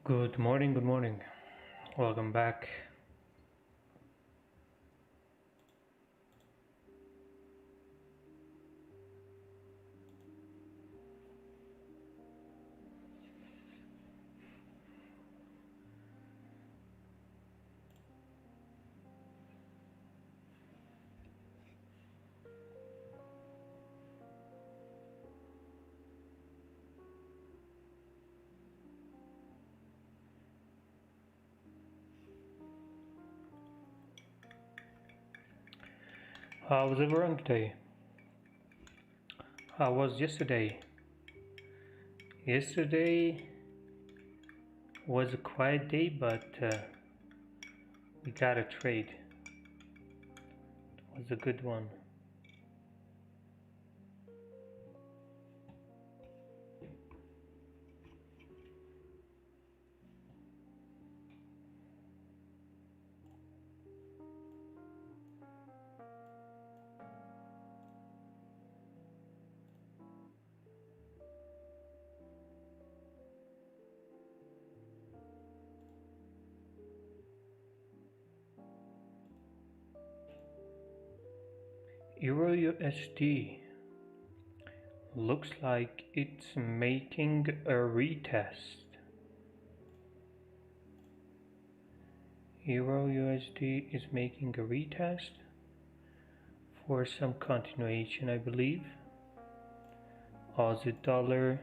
Good morning, good morning. Welcome back. How was everyone today? How was yesterday? Yesterday was a quiet day, but we got a trade. It was a good one. Euro USD looks like it's making a retest. Euro USD is making a retest for some continuation, I believe. Aussie dollar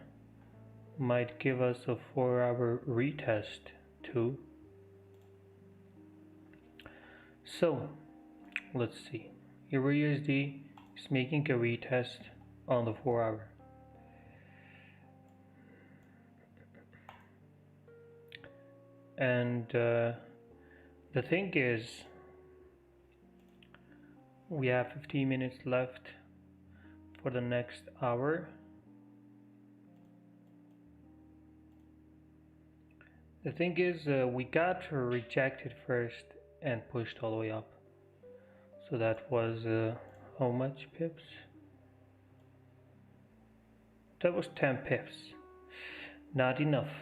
might give us a 4-hour retest too. So let's see. Euro USD is making a retest on the 4-hour. And The thing is, we have 15 minutes left for the next hour. The thing is, we got rejected first and pushed all the way up. So that was how much pips? That was 10 pips. Not enough,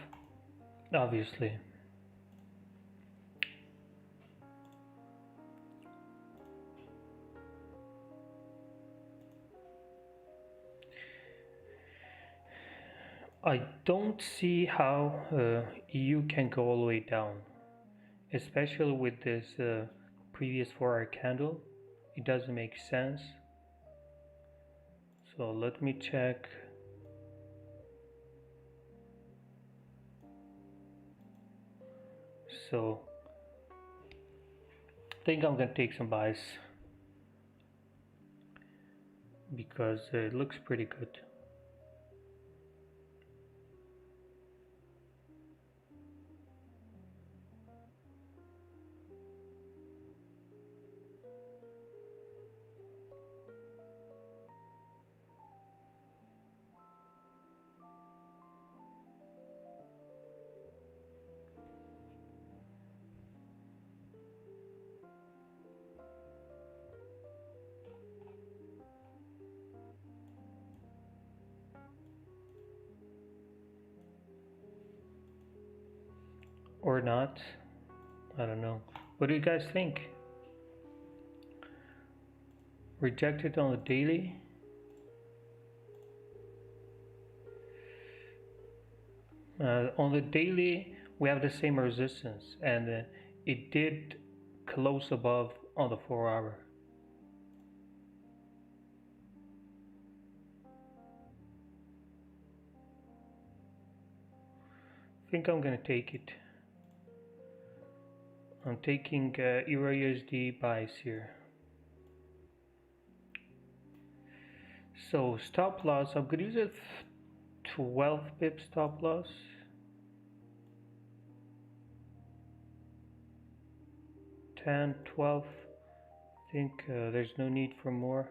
obviously. I don't see how EU can go all the way down, especially with this previous 4-hour candle. It doesn't make sense. So let me check. So I think I'm gonna take some buys because it looks pretty good. Or not, I don't know. What do you guys think? Rejected on the daily? On the daily, we have the same resistance, and it did close above on the 4-hour. I think I'm gonna take it. I'm taking Euro USD buys here. So stop loss, I'm gonna use a 12 pip stop loss. 10, 12. I think there's no need for more.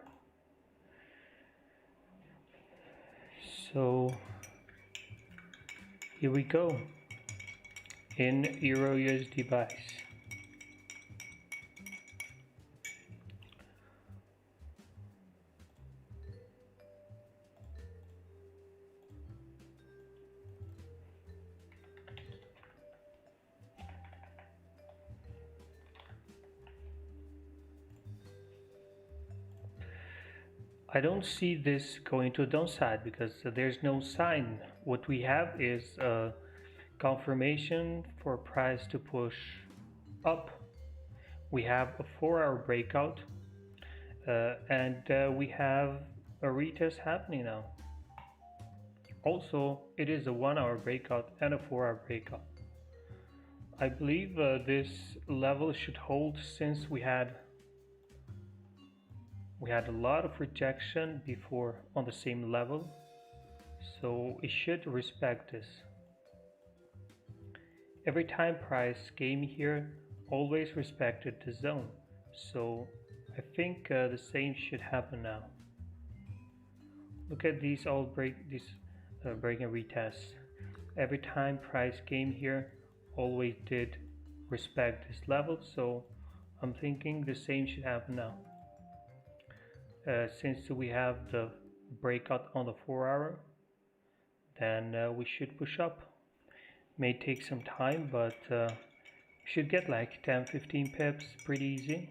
So here we go in Euro USD buys. I don't see this going to the downside because there's no sign. What we have is a confirmation for price to push up. We have a 4-hour breakout and we have a retest happening now. Also, it is a 1-hour breakout and a 4-hour breakout. I believe this level should hold since we had a lot of rejection before on the same level, so it should respect this. Every time price came here, always respected the zone, so I think the same should happen now. Look at these all break and retests. Every time price came here, always did respect this level, so I'm thinking the same should happen now. Since we have the breakout on the 4-hour, then we should push up. May take some time, but we should get like 10-15 pips pretty easy.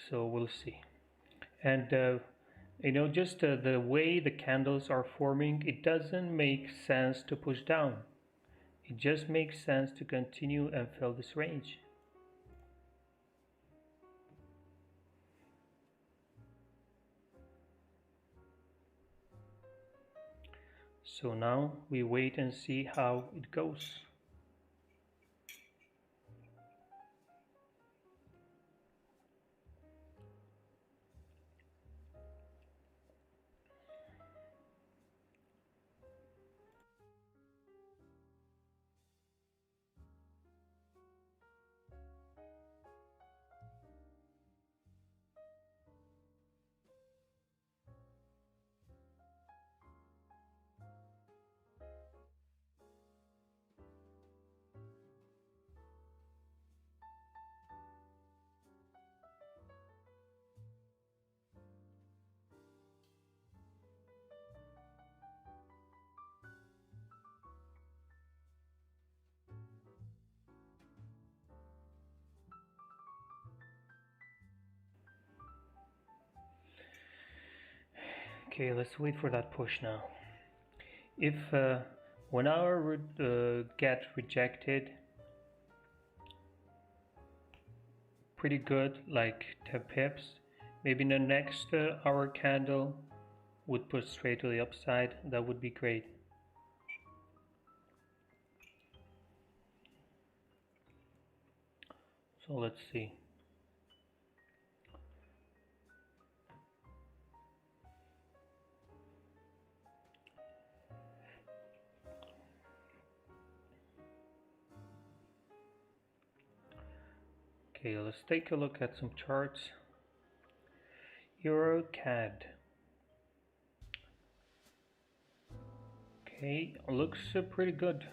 So we'll see. And you know, just the way the candles are forming, it doesn't make sense to push down. It just makes sense to continue and fill this range. So now we wait and see how it goes. Okay, let's wait for that push now. If 1 hour would get rejected, pretty good, like 10 pips, maybe the next hour candle would push straight to the upside. That would be great. So let's see. Okay, let's take a look at some charts. Euro CAD. Okay, looks pretty good.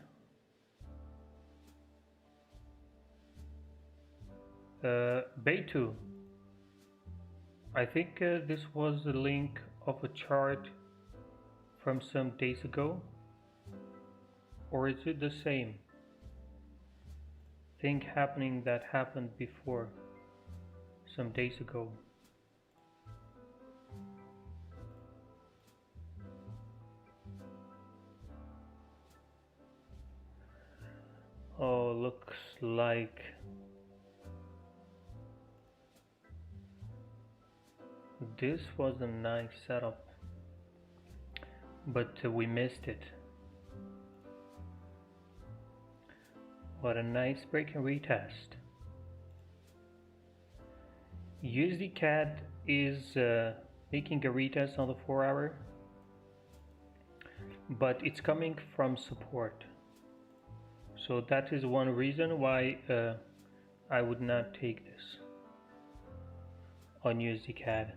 Beitu. I think this was the link of a chart from some days ago. Or is it the same thing happening that happened before some days ago? Oh, looks like this was a nice setup, but we missed it. What a nice break and retest. USD CAD is making a retest on the 4 hour, but it's coming from support. So that is one reason why I would not take this on USD CAD.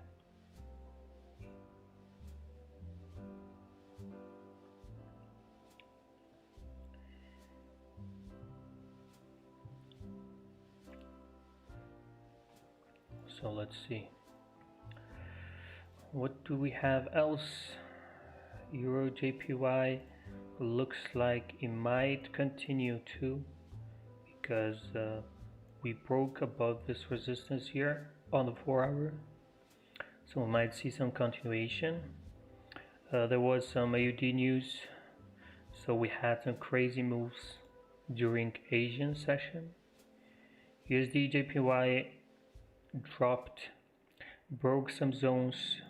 So let's see. What do we have else? Euro JPY looks like it might continue to, because we broke above this resistance here on the 4 hour. So we might see some continuation. There was some AUD news, so we had some crazy moves during Asian session. USD JPY dropped, broke some zones,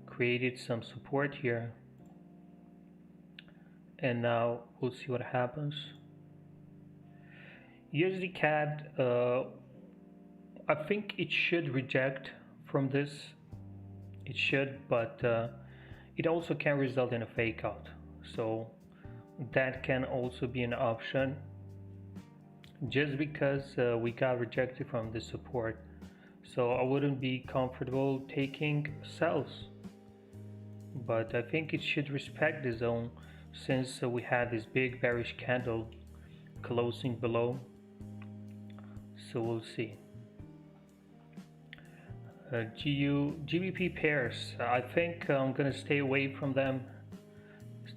created some support here, and now we'll see what happens. USD CAD, I think it should reject from this. It should, but it also can result in a fake out, so that can also be an option. Just because we got rejected from the support, so I wouldn't be comfortable taking sells, but I think it should respect the zone, since we had this big bearish candle closing below. So we'll see. GBP pairs, I think I'm gonna stay away from them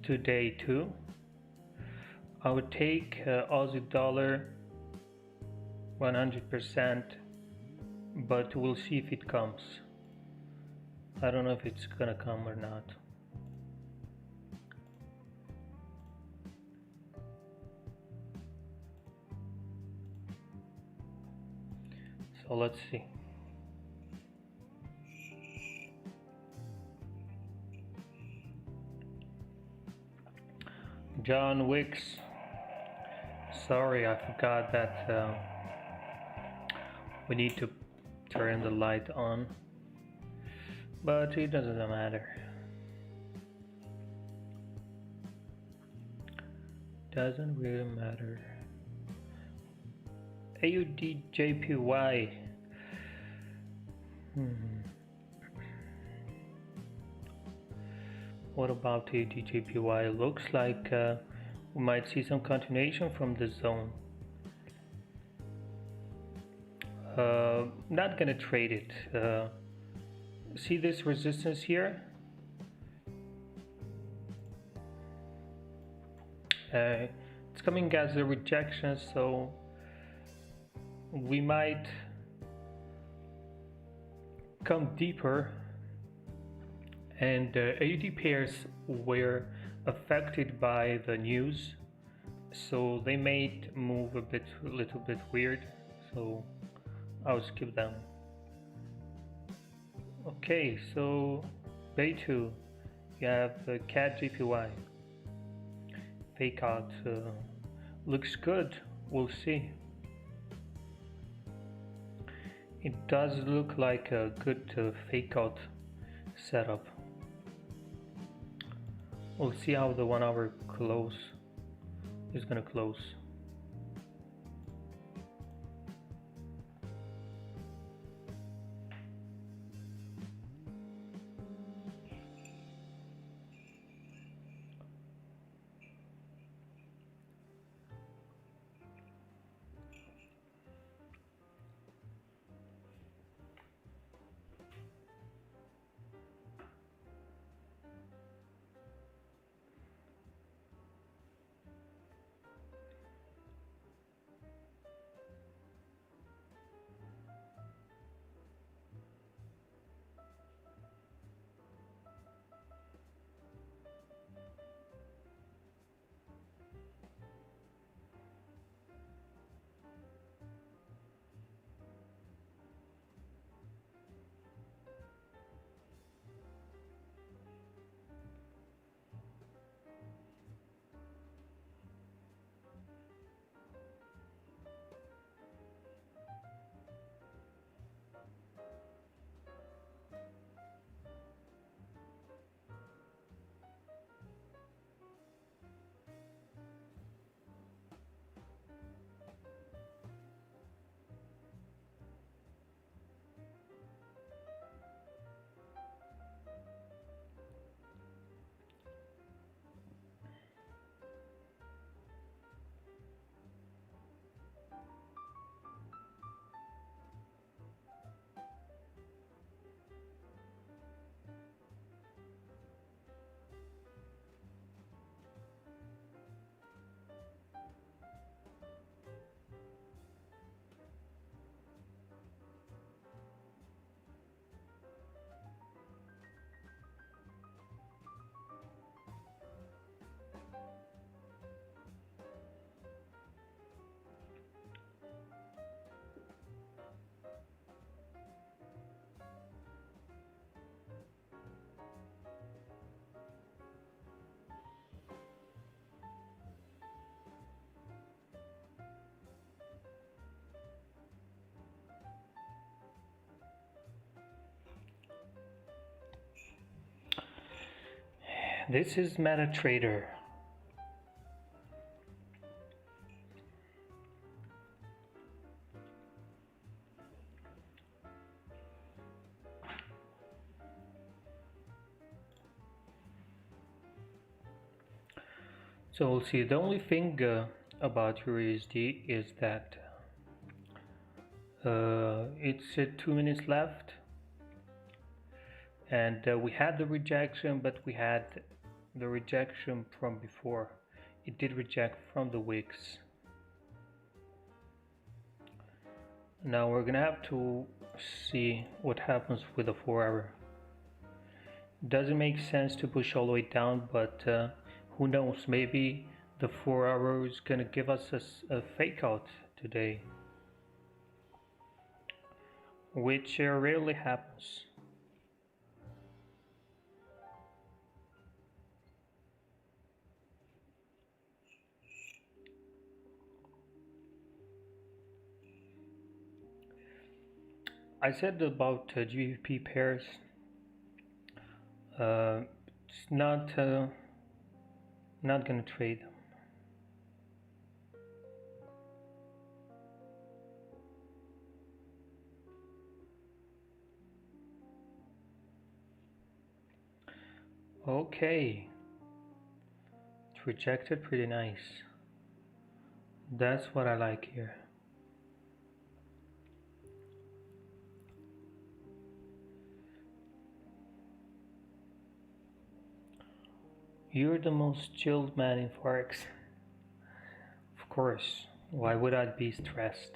today too. I would take Aussie dollar 100%, but we'll see if it comes. I don't know if it's gonna come or not. So let's see. John Wicks, sorry, I forgot that we need to turn the light on, but it doesn't matter. Doesn't really matter. AUD JPY. What about AUD JPY? Looks like we might see some continuation from this zone. Not gonna trade it. See this resistance here? It's coming as a rejection, so we might come deeper and AUD pairs were affected by the news, so they made move a little bit weird, so I'll skip them. Okay, so day 2, you have Cad Jpy fake out. Looks good, we'll see. It does look like a good fake out setup. We'll see how the 1 hour close is gonna close. This is MetaTrader. So we'll see. The only thing about USD is that it's 2 minutes left, and we had the rejection, but we had the rejection from before. It did reject from the wicks. Now we're gonna have to see what happens with the 4 hour. Doesn't make sense to push all the way down, but who knows, maybe the 4 hour is gonna give us a fake out today, which rarely happens. I said about GBP pairs, it's not gonna trade. Okay, it's rejected pretty nice. That's what I like here. You're the most chilled man in Forex. Of course, why would I be stressed?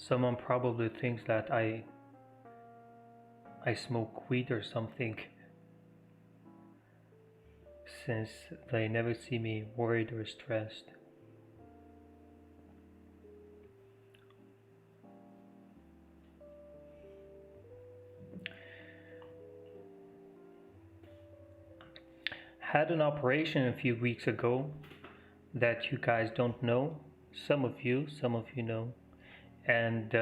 Someone probably thinks that I smoke weed or something, since they never see me worried or stressed. Had an operation a few weeks ago that you guys don't know. Some of you know. And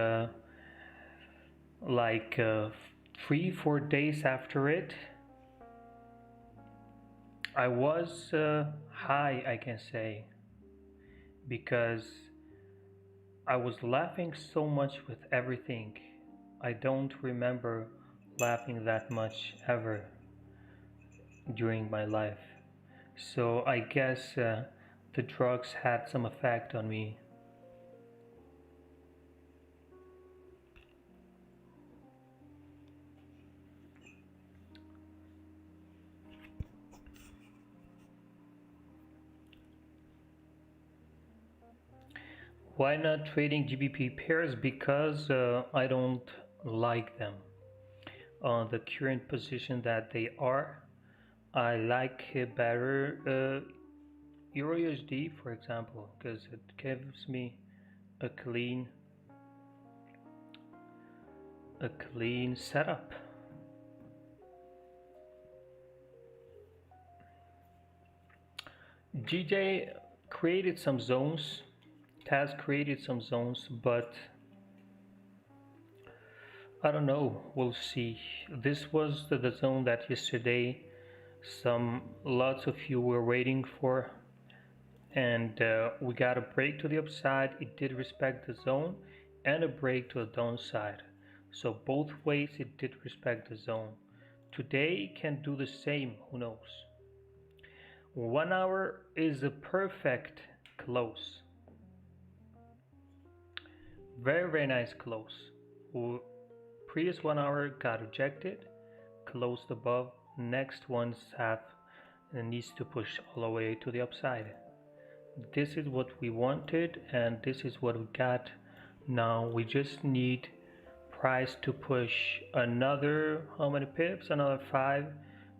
like 3-4 days after it, I was high, I can say, because I was laughing so much with everything. I don't remember laughing that much ever during my life. So I guess the drugs had some effect on me. Why not trading GBP pairs? Because I don't like them on the current position that they are. I like better Euro USD, for example, because it gives me a clean setup. GJ created some zones, Taz created some zones, but I don't know, we'll see. This was the zone that yesterday lots of you were waiting for, and we got a break to the upside. It did respect the zone and a break to the downside, so both ways it did respect the zone. Today it can do the same, who knows. 1 hour is a perfect close, very nice close. Previous 1 hour got rejected, closed above. Next one's half needs to push all the way to the upside. This is what we wanted, and this is what we got. Now we just need price to push another, how many pips? Another 5.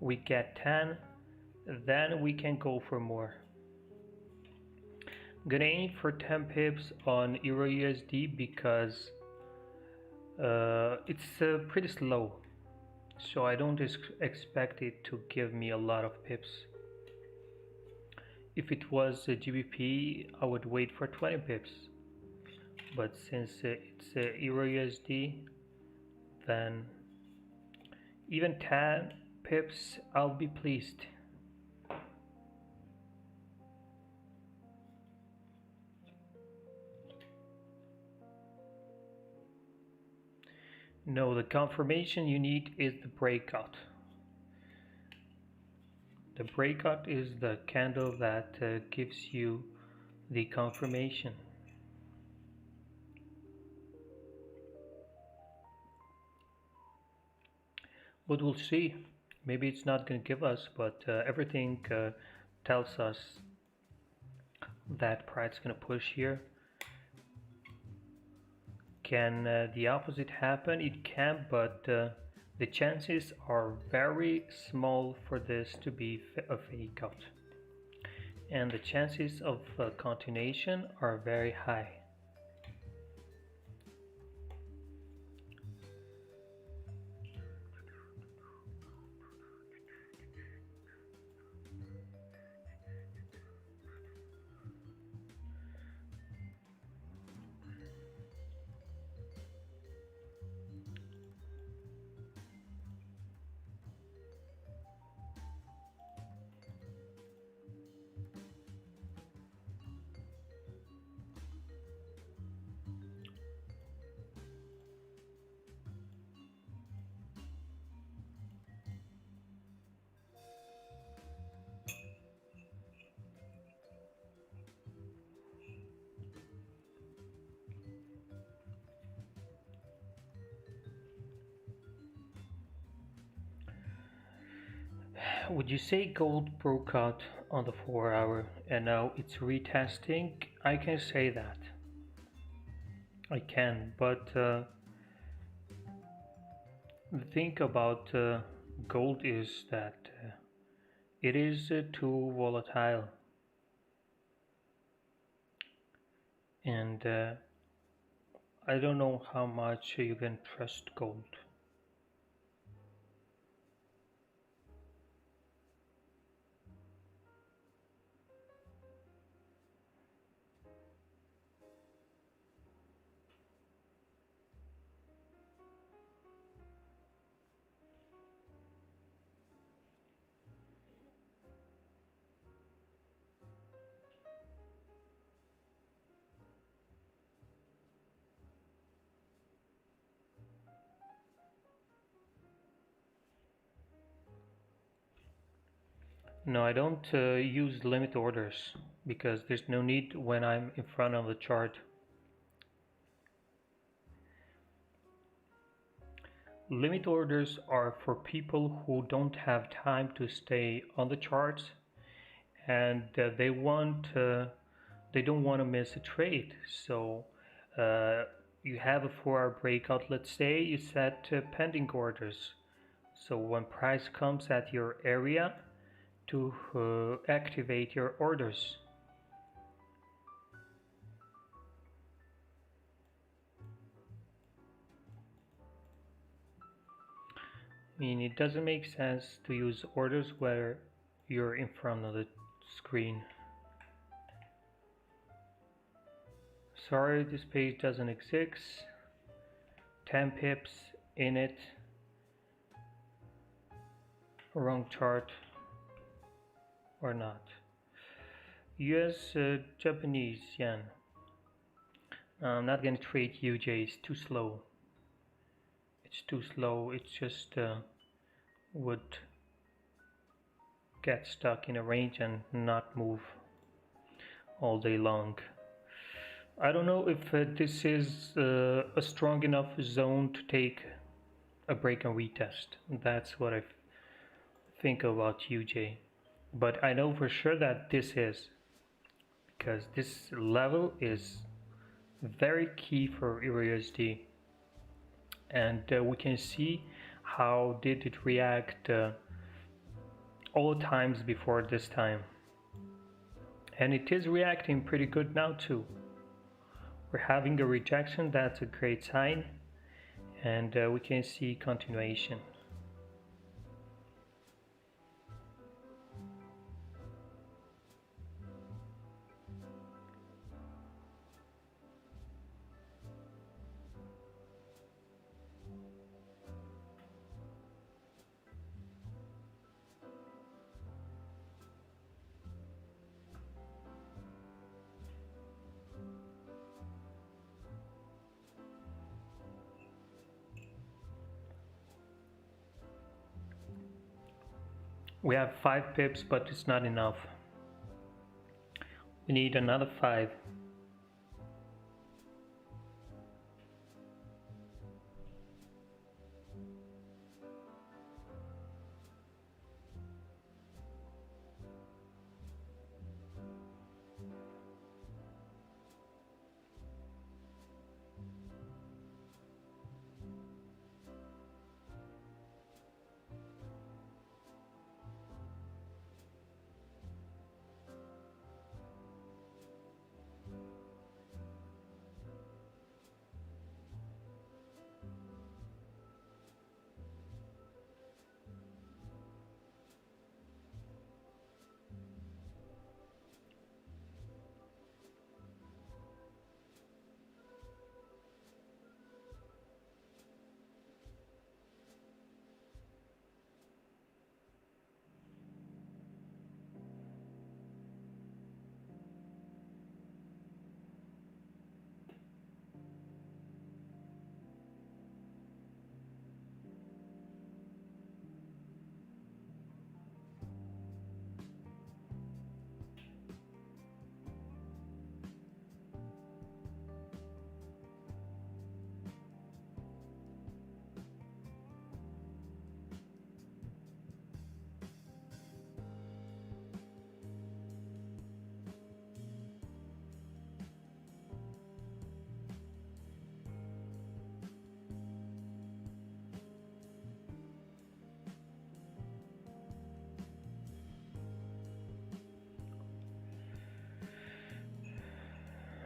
We get 10, then we can go for more. Gonna aim for 10 pips on Euro USD because it's pretty slow, so I don't expect it to give me a lot of pips. If it was a GBP, I would wait for 20 pips, but since it's Euro USD, then even 10 pips I'll be pleased. No, the confirmation you need is the breakout. The breakout is the candle that gives you the confirmation. But we'll see. Maybe it's not going to give us, but everything tells us that price is going to push here. Can the opposite happen? It can, but the chances are very small for this to be a fake out, and the chances of continuation are very high. Would you say gold broke out on the 4 hour and now it's retesting? I can say that. I can, but the thing about gold is that it is too volatile, and I don't know how much you can trust gold. No, I don't use limit orders because there's no need when I'm in front of the chart. Limit orders are for people who don't have time to stay on the charts and they don't want to miss a trade. So uh, you have a 4-hour breakout. Let's say you set pending orders. So when price comes at your area to activate your orders. I mean, it doesn't make sense to use orders where you're in front of the screen. Sorry, this page doesn't exist. 10 pips in it. Wrong chart or not. US Japanese yen. I'm not gonna trade UJ, it's too slow. It's too slow, it just would get stuck in a range and not move all day long. I don't know if this is a strong enough zone to take a break and retest. That's what I think about UJ. But I know for sure that this is, because this level is very key for EURUSD, and we can see how did it react all times before this time, and it is reacting pretty good now too. We're having a rejection, that's a great sign, and we can see continuation. We have 5 pips, but it's not enough. We need another 5.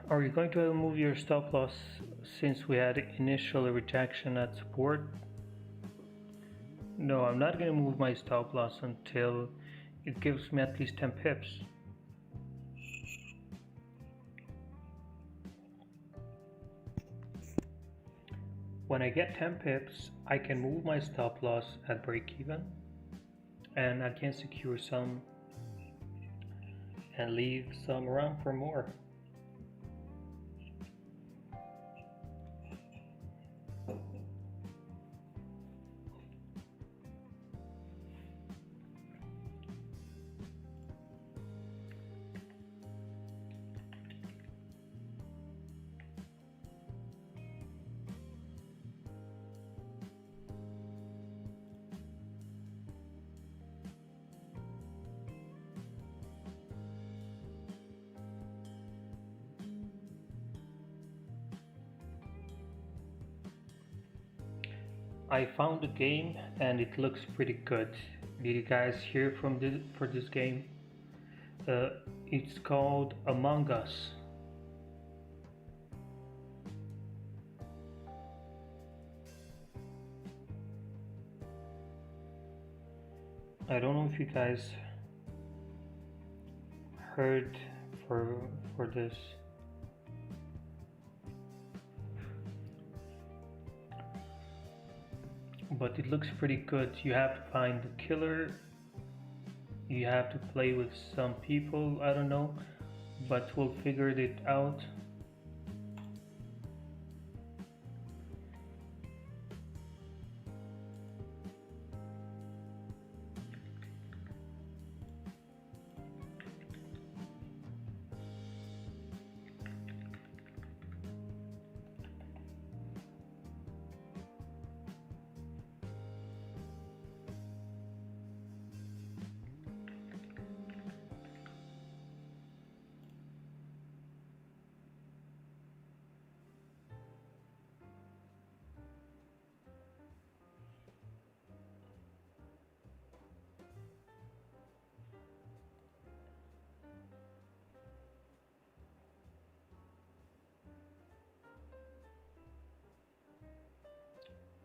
Are you going to move your stop loss since we had initial rejection at support? No, I'm not going to move my stop loss until it gives me at least 10 pips. When I get 10 pips, I can move my stop loss at break even, and I can secure some and leave some around for more. I found the game and it looks pretty good. Did you guys hear for this game? It's called Among Us. I don't know if you guys heard for this. But it looks pretty good. You have to find the killer. You have to play with some people, I don't know, but we'll figure it out.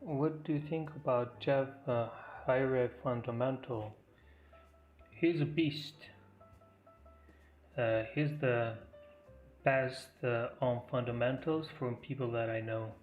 What do you think about Jpy fundamental? He's a beast. He's the best on fundamentals from people that I know.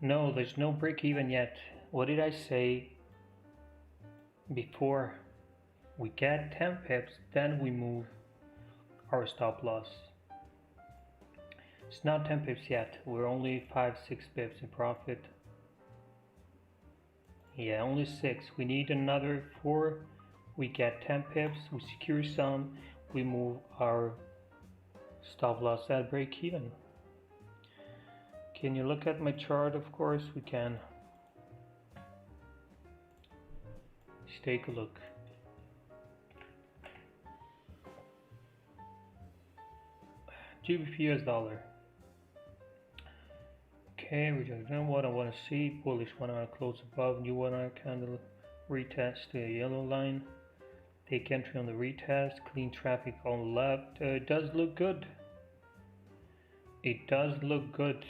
No, there's no break even yet. What did I say before? We get 10 pips, then we move our stop loss. It's not 10 pips yet. We're only 5-6 pips in profit. Yeah, only 6. We need another 4. We get 10 pips, we secure some, we move our stop loss at break even. Can you look at my chart? Of course we can. Let's take a look. GBP US dollar. Okay, reject what I want to see. Bullish 1 hour close above, new 1 hour candle retest the yellow line. Take entry on the retest, clean traffic on the left. It does look good. It does look good.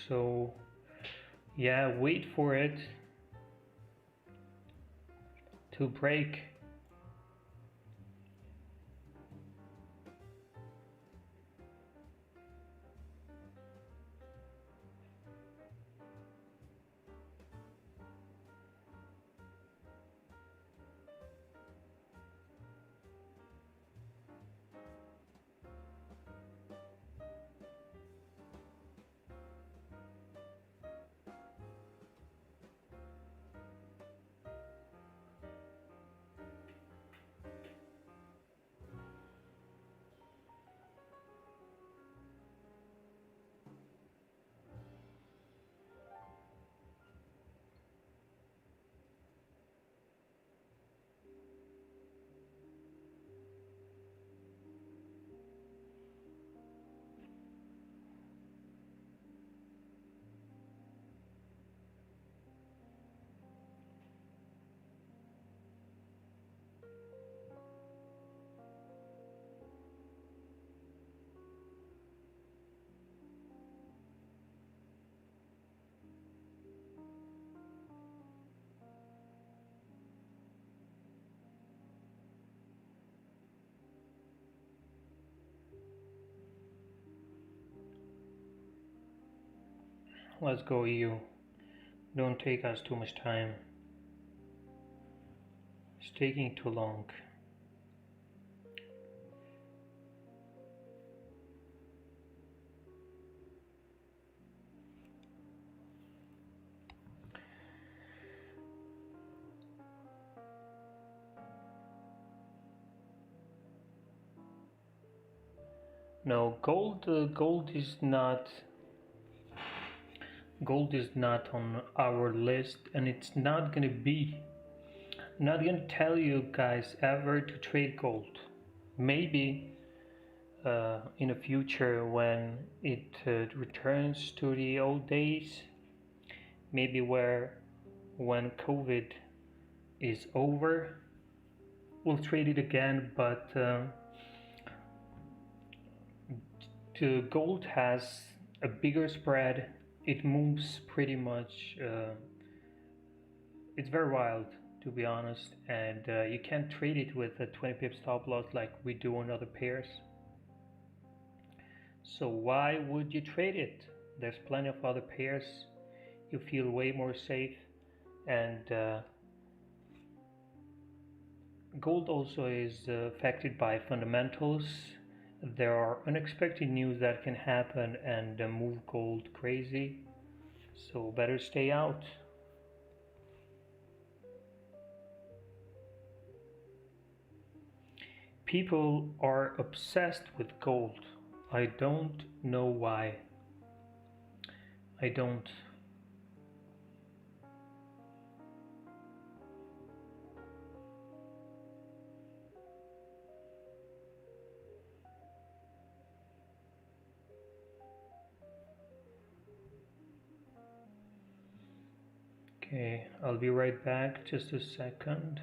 So yeah, wait for it to break. Let's go EU. Don't take us too much time. It's taking too long. No, gold is not on our list, and it's not gonna be. I'm not gonna tell you guys ever to trade gold. Maybe in the future when it returns to the old days, maybe when COVID is over, we'll trade it again. But the gold has a bigger spread. It moves pretty much. It's very wild, to be honest, and you can't trade it with a 20 pip stop loss like we do on other pairs. So why would you trade it? There's plenty of other pairs. You feel way more safe, and gold also is affected by fundamentals. There are unexpected news that can happen and move gold crazy, so better stay out. People are obsessed with gold. I don't know why. I don't. Okay, I'll be right back, just a second.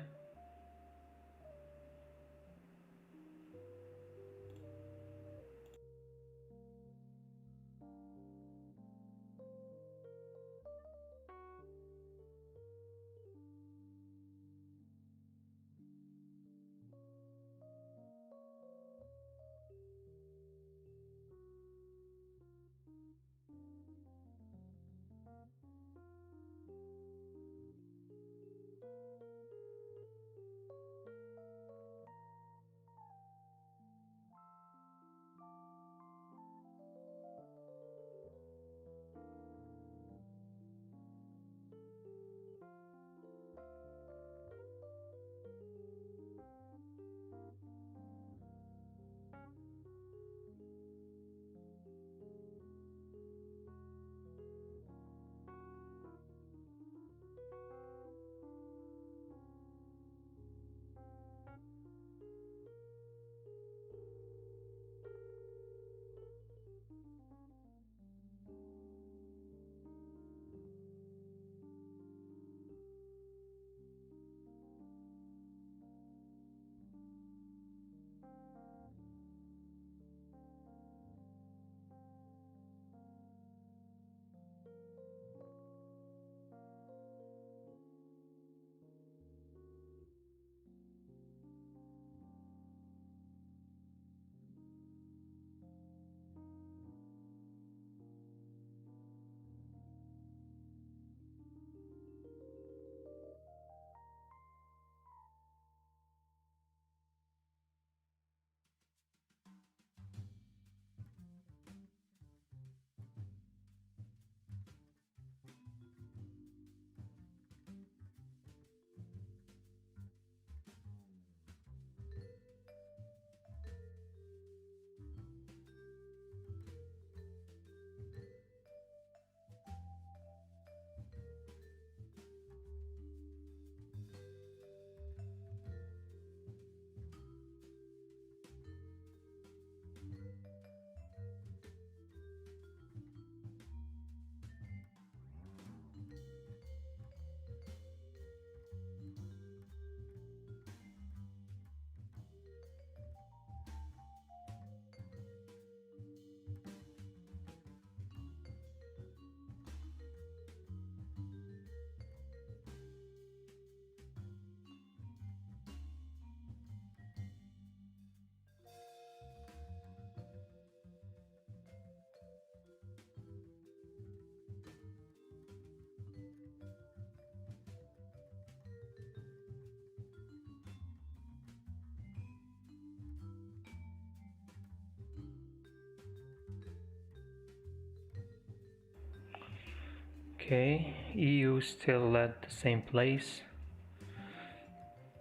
Okay, EU still at the same place.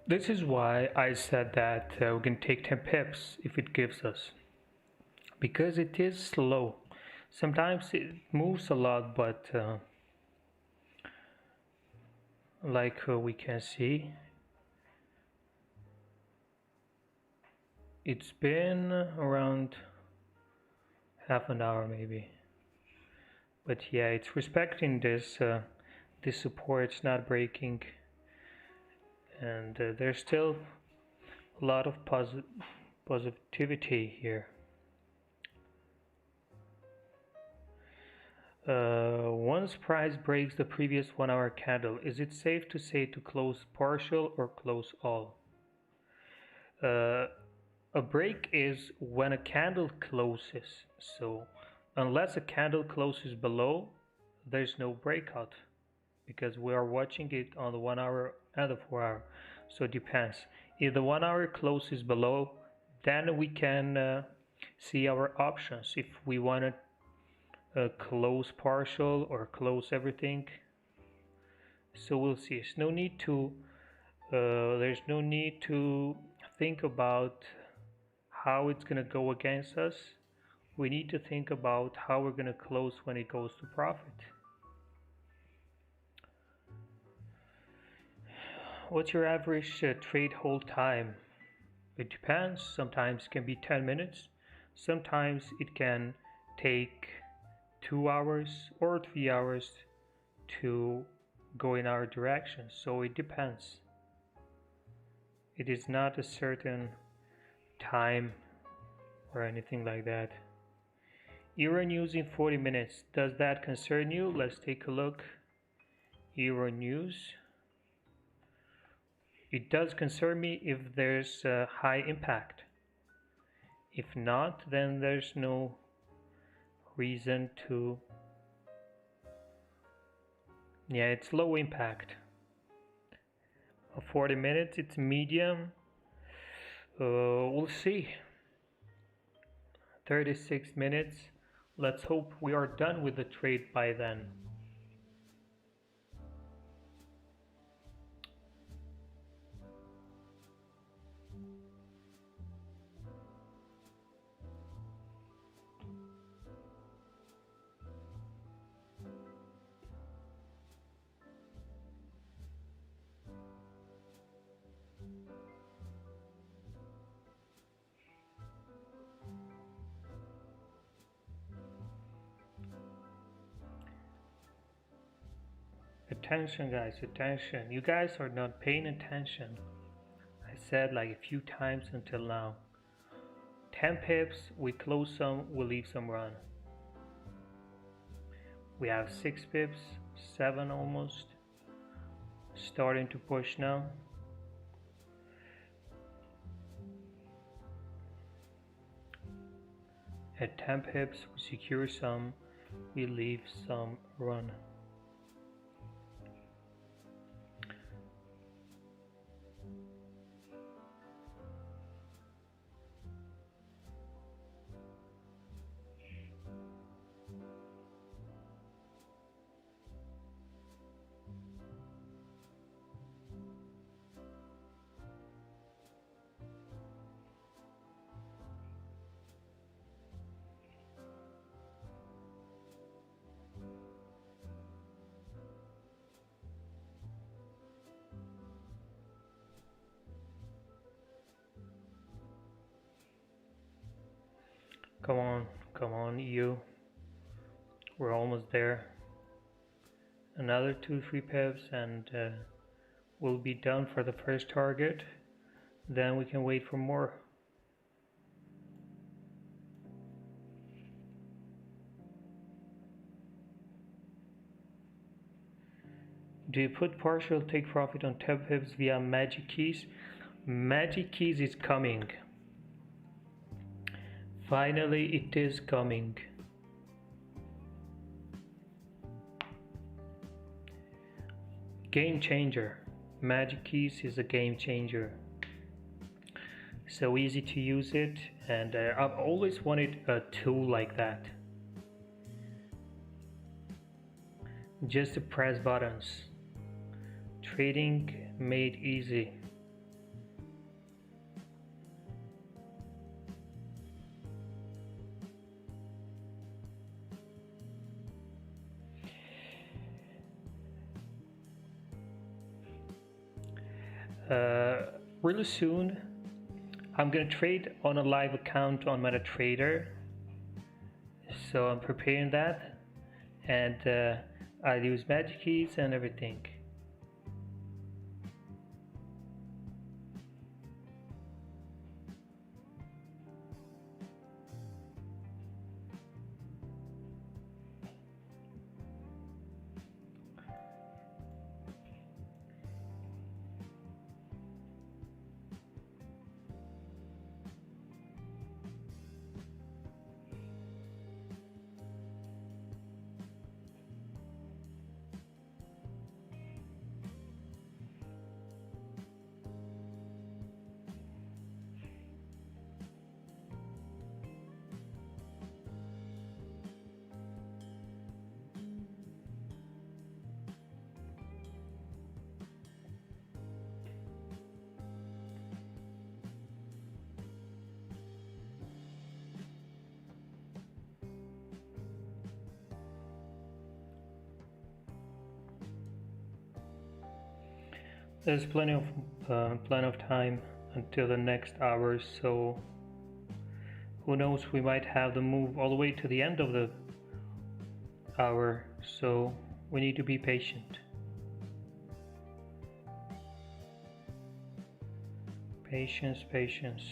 This is why I said that we can take 10 pips if it gives us, because it is slow. Sometimes it moves a lot, but like we can see, it's been around half an hour maybe. But yeah, it's respecting this this support, it's not breaking, and there's still a lot of positivity here. Once price breaks the previous 1 hour candle, is it safe to say to close partial or close all? A break is when a candle closes, so unless a candle closes below, there's no breakout, because we are watching it on the 1 hour and the 4 hour, so it depends. If the 1 hour closes below, then we can see our options if we want to close partial or close everything. So we'll see. There's no need to think about how it's gonna go against us. We need to think about how we're gonna close when it goes to profit. What's your average trade hold time? It depends. Sometimes it can be 10 minutes. Sometimes it can take 2 hours or 3 hours to go in our direction. So it depends. It is not a certain time or anything like that. Euro news in 40 minutes. Does that concern you? Let's take a look. Euro news. It does concern me if there's a high impact. If not, then there's no reason to. Yeah, it's low impact. 40 minutes, it's medium. We'll see. 36 minutes. Let's hope we are done with the trade by then. Attention guys, attention. You guys are not paying attention. I said like a few times until now. 10 pips, we close some, we leave some run. We have 6 pips, 7 almost. Starting to push now. At 10 pips, we secure some, we leave some run. Come on, EU. We're almost there. Another 2-3 pips and we'll be done for the first target. Then we can wait for more. Do you put partial take profit on 10 pips via magic keys? Magic keys is coming. Finally, it is coming. Game changer. Magic keys is a game changer. So easy to use it, and I've always wanted a tool like that. just to press buttons. Trading made easy. Really soon I'm gonna trade on a live account on MetaTrader, so I'm preparing that, and I use magic keys and everything. There's plenty of time until the next hour, so who knows, we might have the move all the way to the end of the hour, so we need to be patient. Patience, patience.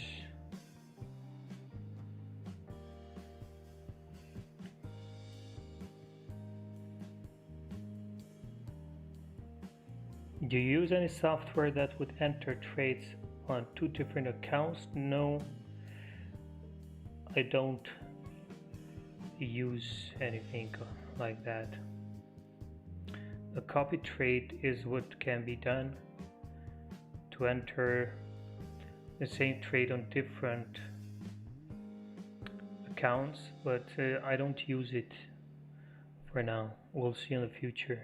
Do you use any software that would enter trades on two different accounts? No, I don't use anything like that. A copy trade is what can be done to enter the same trade on different accounts, but I don't use it for now. We'll see in the future.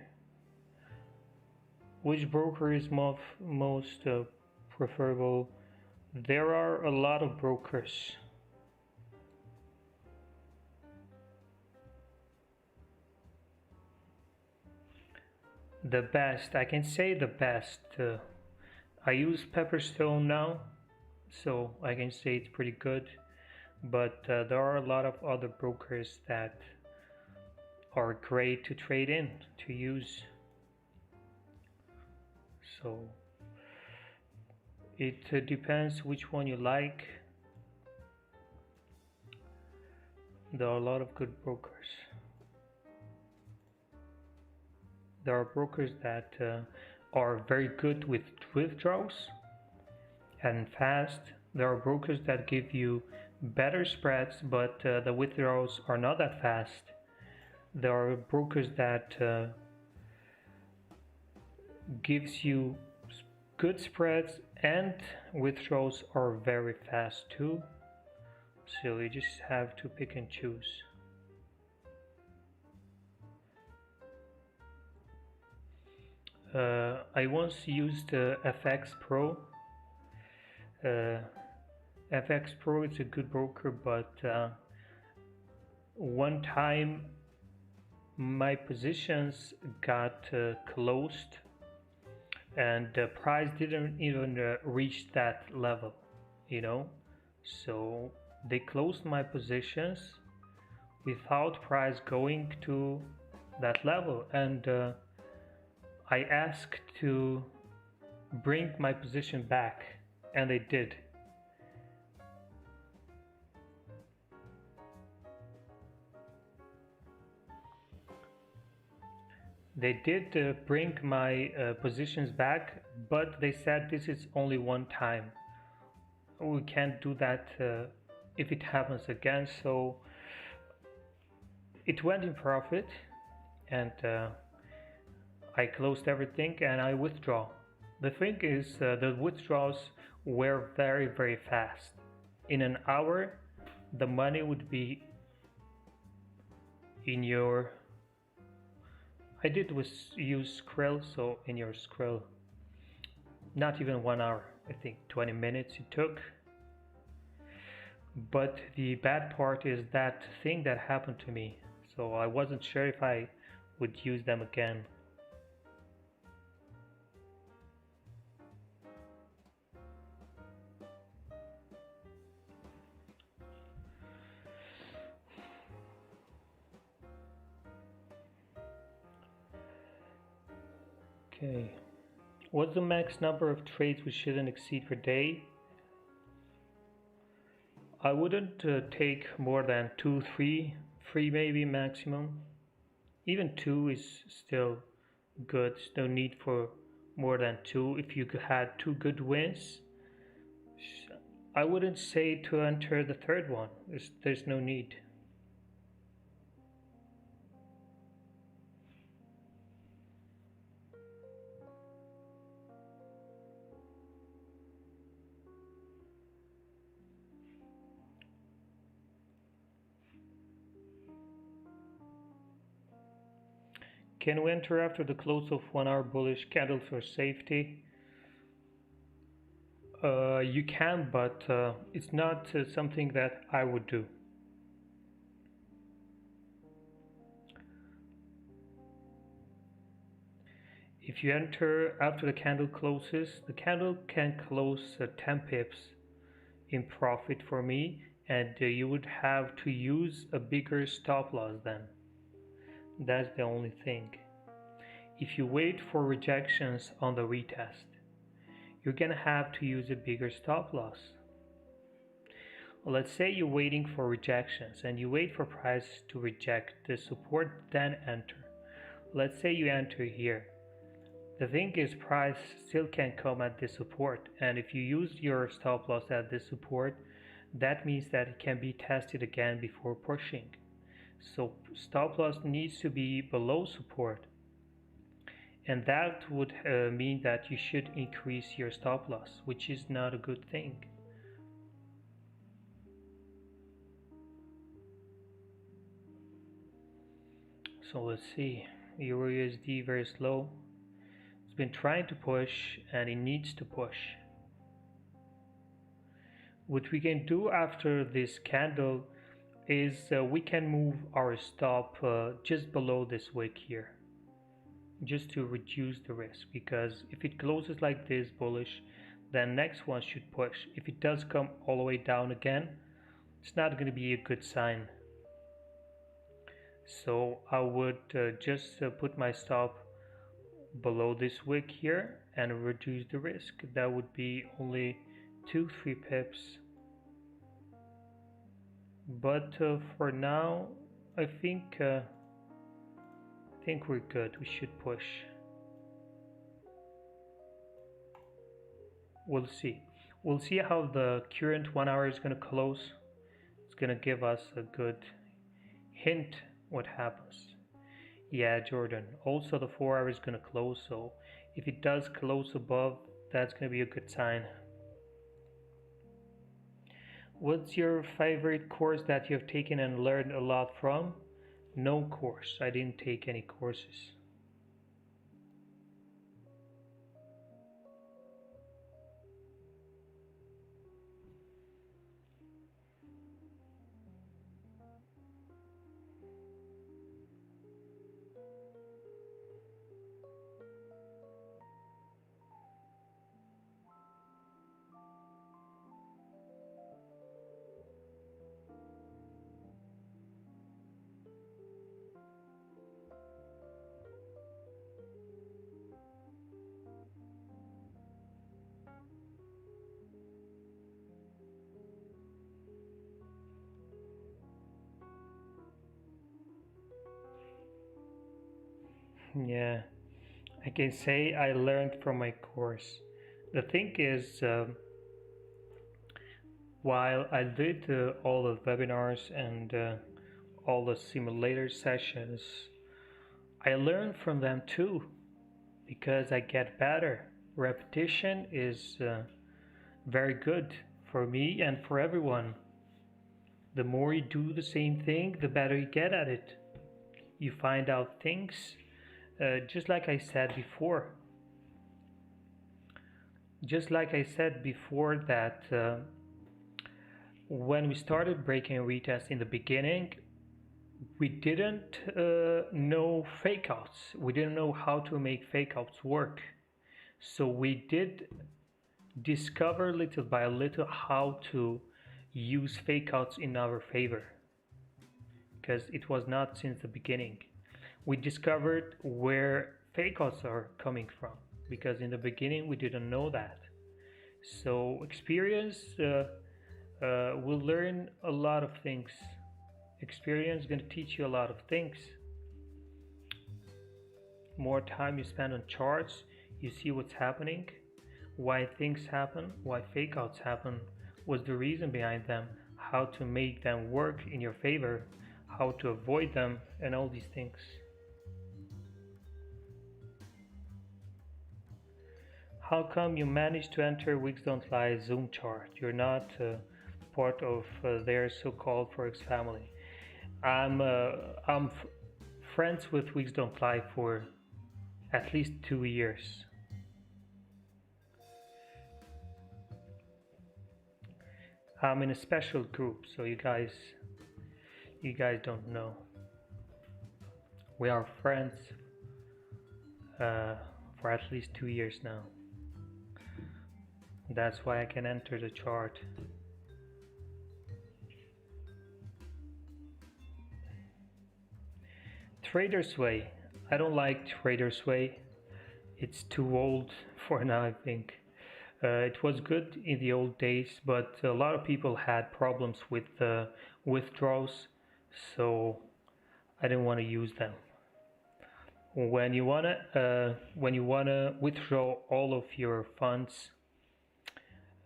Which broker is most preferable? There are a lot of brokers. The best, I can say the best. I use Pepperstone now, so I can say it's pretty good. But there are a lot of other brokers that are great to trade in, to use. So it depends which one you like. There are a lot of good brokers. There are brokers that are very good with withdrawals and fast. There are brokers that give you better spreads, but the withdrawals are not that fast. There are brokers that gives you good spreads and withdrawals are very fast too, so you just have to pick and choose. I once used FX Pro. FX Pro is a good broker, but one time my positions got closed and the price didn't even reach that level, so they closed my positions without price going to that level, and I asked to bring my position back, and they did. They did bring my positions back, but they said this is only one time. We can't do that if it happens again. So it went in profit, and I closed everything and I withdraw. The thing is, the withdrawals were very, very fast. In an hour, the money would be in your, I did was use Skrill, so in your Skrill, not even 1 hour, I think 20 minutes it took. But the bad part is that thing that happened to me, so I wasn't sure if I would use them again. Okay, what's the max number of trades we shouldn't exceed per day? I wouldn't take more than 2, 3 maybe maximum. Even 2 is still good. No need for more than 2. If you had 2 good wins, I wouldn't say to enter the third one. There's no need. Can we enter after the close of 1 hour bullish candle for safety? You can, but it's not something that I would do. If you enter after the candle closes, the candle can close 10 pips in profit for me, and you would have to use a bigger stop loss then. That's the only thing. If you wait for rejections on the retest, you're gonna have to use a bigger stop loss. Let's say you're waiting for rejections and you wait for price to reject the support, then enter. Let's say you enter here. The thing is, price still can come at this support, and if you use your stop loss at this support, that means that it can be tested again before pushing. So stop loss needs to be below support, and that would mean that you should increase your stop loss, which is not a good thing. So let's see, Euro USD very slow. It's been trying to push and it needs to push. What we can do after this candle is we can move our stop just below this wick here, just to reduce the risk, because if it closes like this bullish, then next one should push. If it does come all the way down again, it's not going to be a good sign. So I would just put my stop below this wick here and reduce the risk. That would be only 2-3 pips. But for now, I think we're good. We should push. We'll see. We'll see how the current 1 hour is going to close. It's going to give us a good hint what happens. Yeah, Jordan. Also, the 4 hour is going to close. So if it does close above, that's going to be a good sign. What's your favorite course that you have taken and learned a lot from? No course. I didn't take any courses. Yeah, I can say I learned from my course. The thing is, while I did all the webinars and all the simulator sessions, I learned from them too, because I get better. Repetition is very good for me and for everyone. The more you do the same thing, the better you get at it. You find out things Just like I said before, that when we started breaking retest in the beginning, we didn't know fakeouts. We didn't know how to make fakeouts work. So we did discover little by little how to use fakeouts in our favor, because it was not since the beginning. We discovered where fakeouts are coming from, because in the beginning we didn't know that. So experience will learn a lot of things. Experience is going to teach you a lot of things. More time you spend on charts, you see what's happening, why things happen, why fakeouts happen, what's the reason behind them, how to make them work in your favor, how to avoid them, and all these things. How come you managed to enter Wix Don't Lie Zoom chart? You're not part of their so-called FOREX family. I'm friends with Wix Don't Lie for at least 2 years. I'm in a special group, so you guys don't know. We are friends for at least 2 years now. That's why I can enter the chart. Trader's Way. I don't like Trader's Way. It's too old for now, I think. It was good in the old days, but a lot of people had problems with withdrawals, so I didn't want to use them. When you wanna withdraw all of your funds,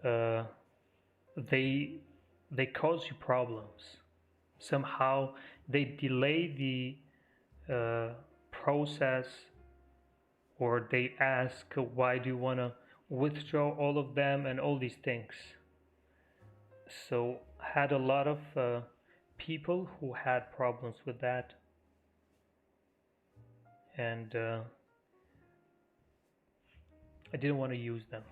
they cause you problems. Somehow they delay the process, or they ask, why do you want to withdraw all of them, and all these things. So had a lot of people who had problems with that, and I didn't want to use them.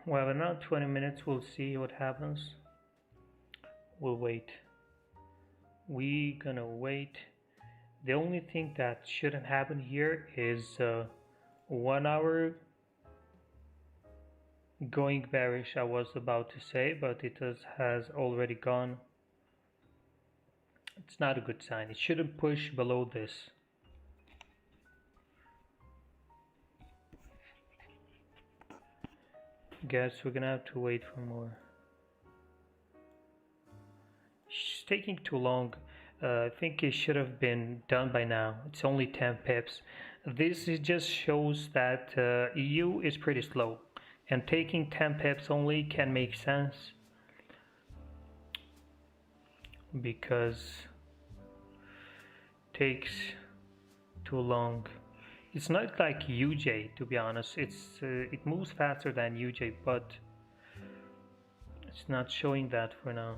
Well, in another 20 minutes we'll see what happens. We'll wait. We gonna wait. The only thing that shouldn't happen here is 1 hour going bearish, I was about to say, but it has already gone. It's not a good sign. It shouldn't push below this. Guess we're gonna have to wait for more. It's taking too long. I think it should have been done by now. It's only 10 pips. This just shows that EU is pretty slow, and taking 10 pips only can make sense, because it takes too long. It's not like UJ, to be honest. It moves faster than UJ, but it's not showing that for now.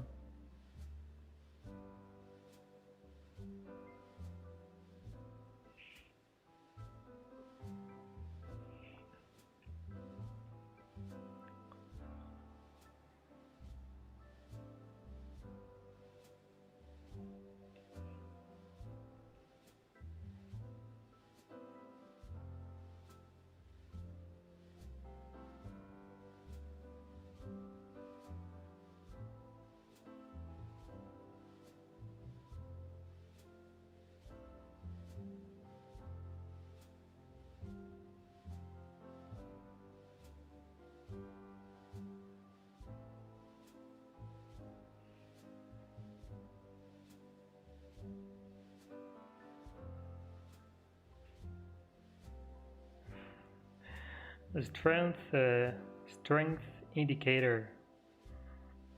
The strength indicator.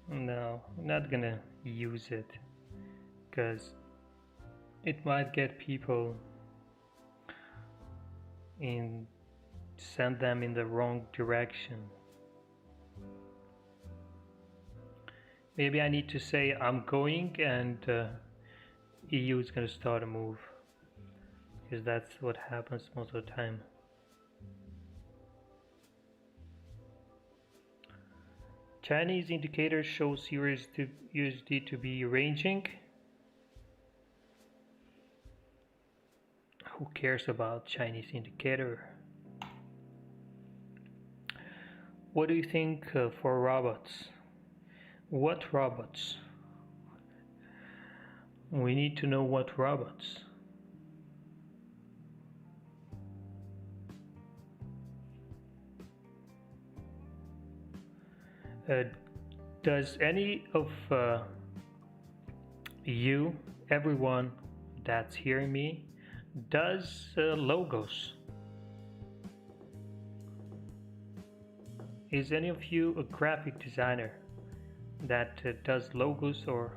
No, I'm not gonna use it because it might get people in, send them in the wrong direction. Maybe I need to say I'm going and EU is gonna start a move, because that's what happens most of the time. Chinese indicators show USD to be ranging. Who cares about Chinese indicator? What do you think for robots? What robots? We need to know what robots. Does any of you, everyone that's hearing me, does logos? Is any of you a graphic designer that does logos or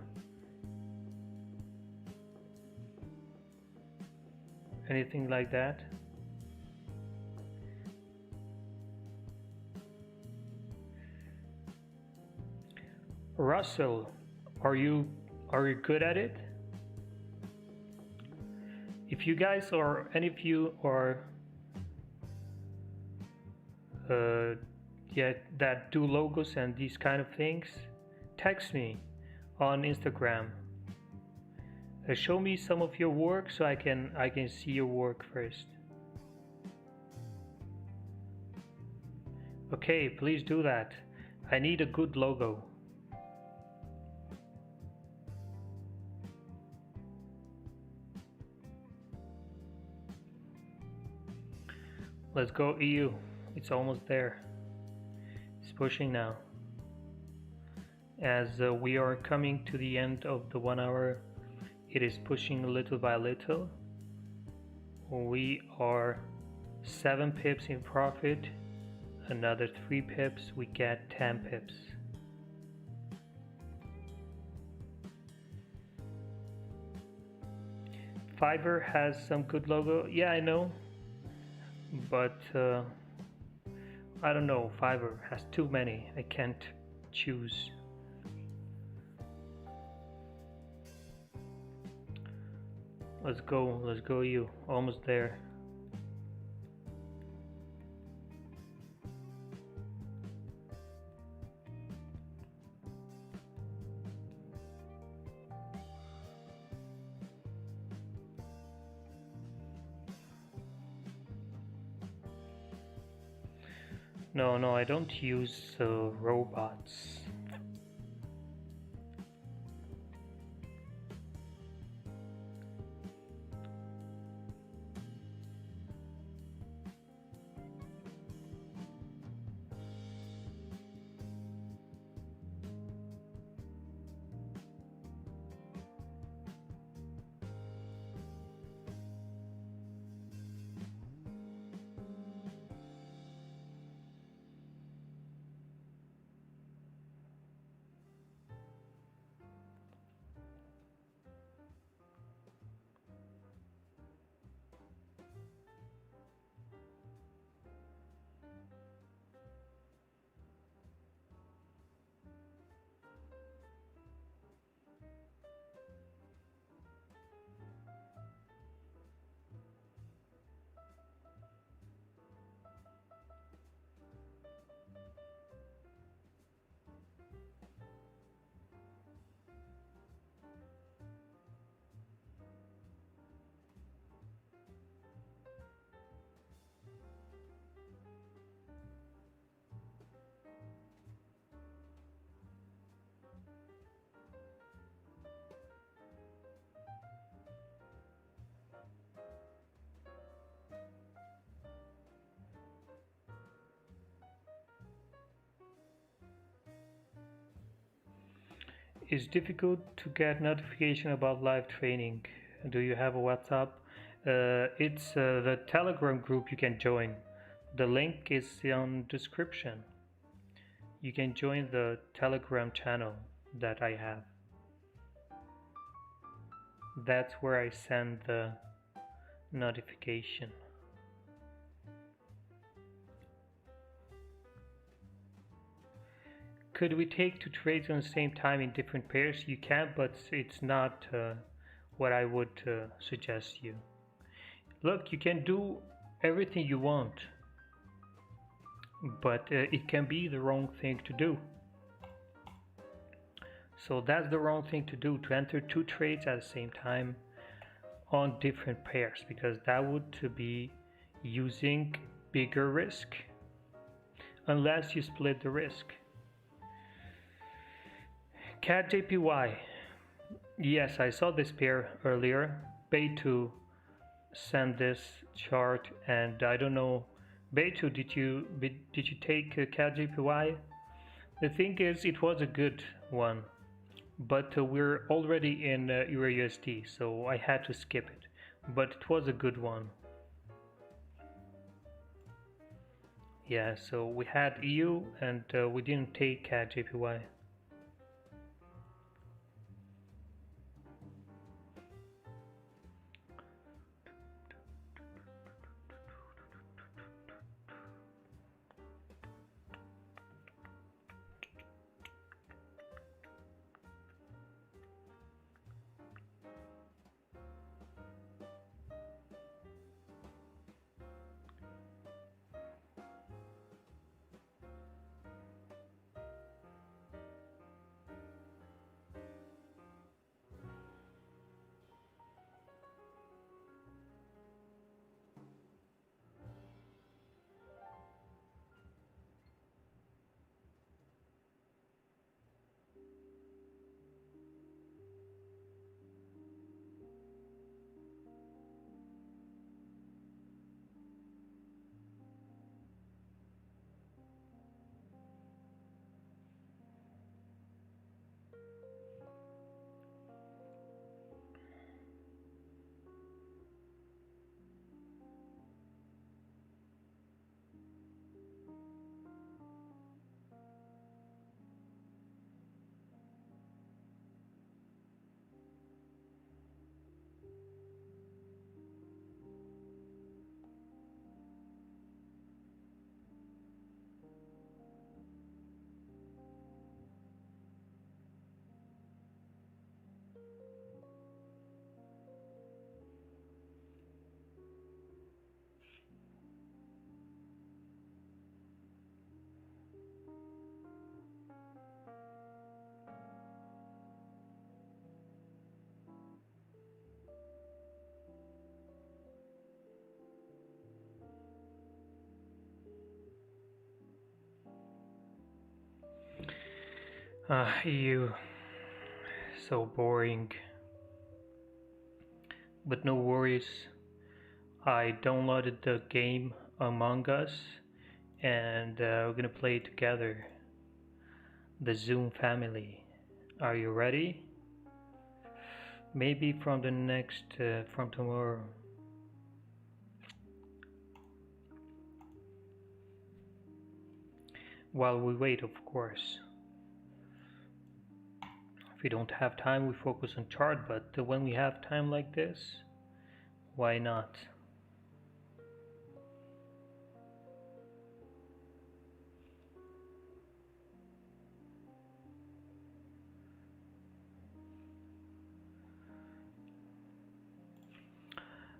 anything like that? Russell, are you good at it? If you guys or any of you are that do logos and these kind of things, text me on Instagram. Show me some of your work so I can see your work first. Okay, please do that. I need a good logo. Let's go EU. It's almost there. It's pushing now. As we are coming to the end of the 1 hour, it is pushing little by little. We are 7 pips in profit. Another 3 pips, we get 10 pips. Fiverr has some good logo. Yeah, I know. But I don't know, Fiverr has too many. I can't choose. Let's go you. Almost there. No, I don't use robots. It's difficult to get notification about live training. Do you have a WhatsApp? It's the Telegram group you can join. The link is on description. You can join the Telegram channel that I have. That's where I send the notification. Could we take 2 trades on the same time in different pairs? You can, but it's not what I would suggest you. Look, you can do everything you want, but it can be the wrong thing to do. So that's the wrong thing to do, to enter 2 trades at the same time on different pairs, because that would be using bigger risk, unless you split the risk. Cad Jpy. Yes, I saw this pair earlier. Beitu sent this chart, and I don't know. Beitu, did you take Cad Jpy? The thing is, it was a good one, but we're already in EURUSD, so I had to skip it. But it was a good one. Yeah, so we had EU, and we didn't take Cad Jpy. EU, so boring. But no worries, I downloaded the game Among Us, and we're gonna play it together. The Zoom family. Are you ready? Maybe from from tomorrow. While we wait, of course. If we don't have time, we focus on chart, but when we have time like this, why not?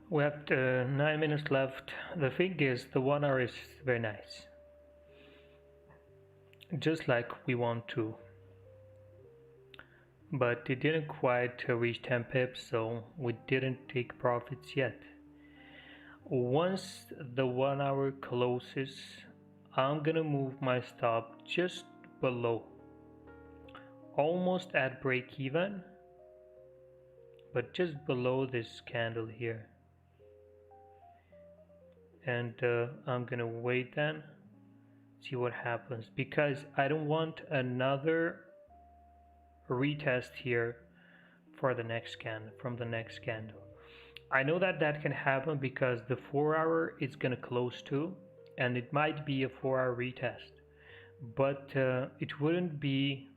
We have 9 minutes left. The thing is, the 1 hour is very nice. Just like we want to. But it didn't quite reach 10 pips, so we didn't take profits yet. Once the 1 hour closes, I'm gonna move my stop just below, almost at break even, but just below this candle here. And I'm gonna wait then, see what happens, because I don't want another retest here for the next candle, from the next candle. I know that that can happen because the 4 hour is gonna close too, and it might be a 4-hour retest, but it wouldn't be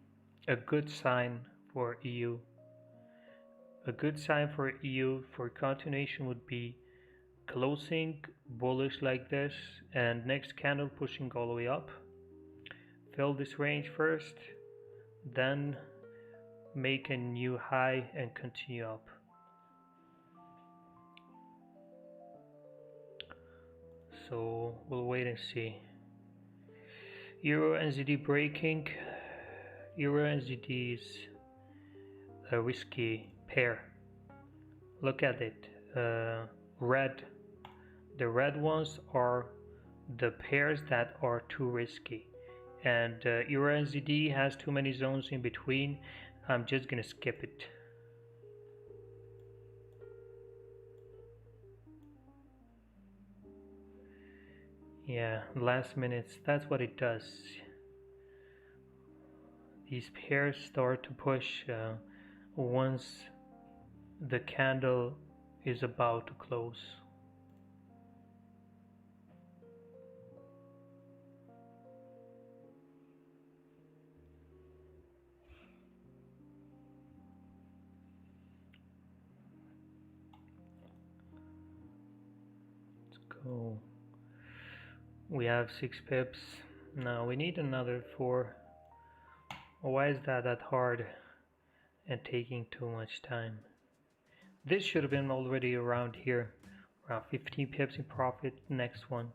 a good sign for EU. A good sign for EU for continuation would be closing bullish like this and next candle pushing all the way up. Fill this range first, then make a new high and continue up. So we'll wait and see. Euro NZD breaking. Euro NZD is a risky pair. Look at it. Red. The red ones are the pairs that are too risky. And Euro NZD has too many zones in between. I'm just gonna skip it. Yeah, last minutes, that's what it does. These pairs start to push once the candle is about to close. Let's go. We have 6 pips. Now we need another 4. Why is that hard and taking too much time? This should have been already around here. Around 15 pips in profit. Next one.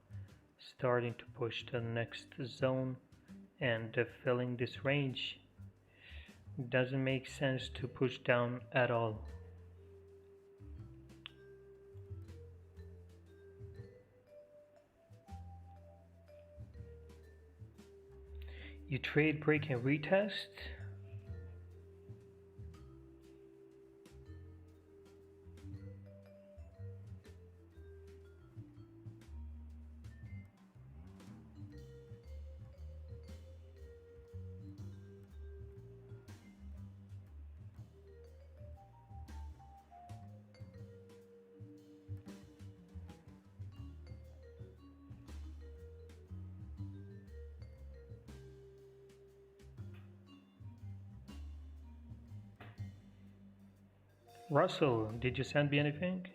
Starting to push to the next zone and filling this range. Doesn't make sense to push down at all. You trade break and retest. Russell, did you send me anything?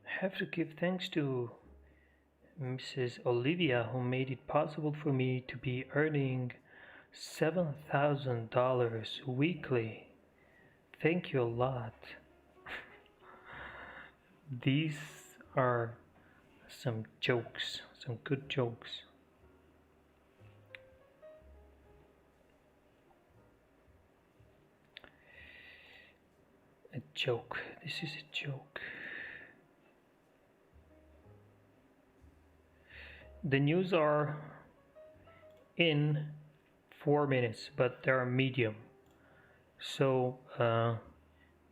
I have to give thanks to Mrs. Olivia, who made it possible for me to be earning $7,000 weekly. Thank you a lot. These are some jokes, some good jokes. A joke. This is a joke. The news are in 4 minutes, but they are medium. So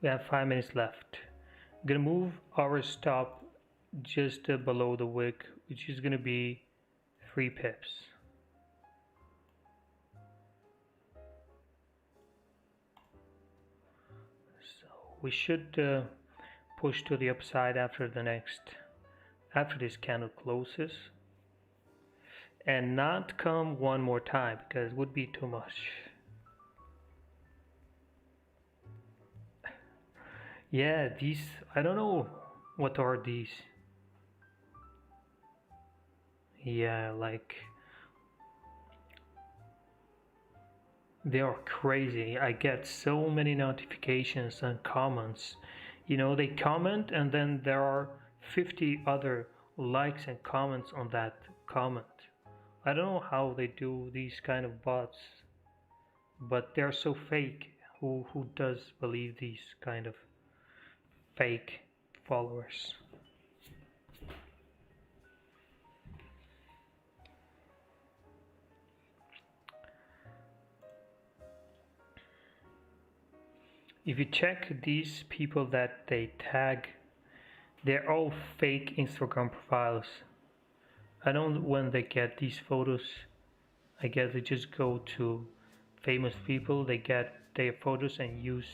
we have 5 minutes left. I'm gonna move our stop just below the wick, which is gonna be 3 pips. So we should push to the upside after this candle closes, and not come one more time because it would be too much. Yeah, these, I don't know what are these. Yeah, like they are crazy. I get so many notifications and comments. You know, they comment and then there are 50 other likes and comments on that comment. I don't know how they do these kind of bots. but they're so fake. Who does believe these kind of fake followers? If you check these people that they tag, they're all fake Instagram profiles. I know when they get these photos, I guess they just go to famous people, they get their photos and use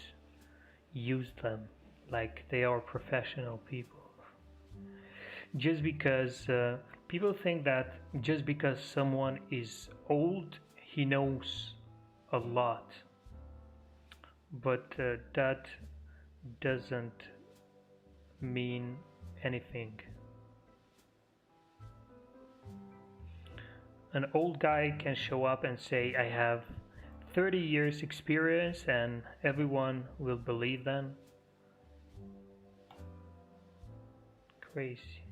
them like they are professional people. Just because people think that just because someone is old, he knows a lot, but that doesn't mean anything. An old guy can show up and say, I have 30 years experience, and everyone will believe them. Crazy.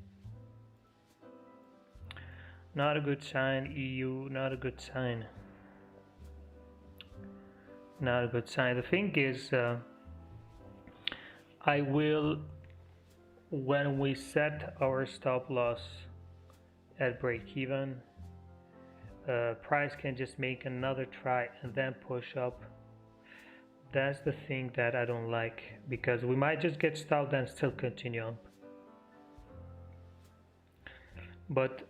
Not a good sign, EU, not a good sign. Not a good sign. The thing is, I will, when we set our stop loss at break even, price can just make another try and then push up. That's the thing that I don't like, because we might just get stopped and still continue up. But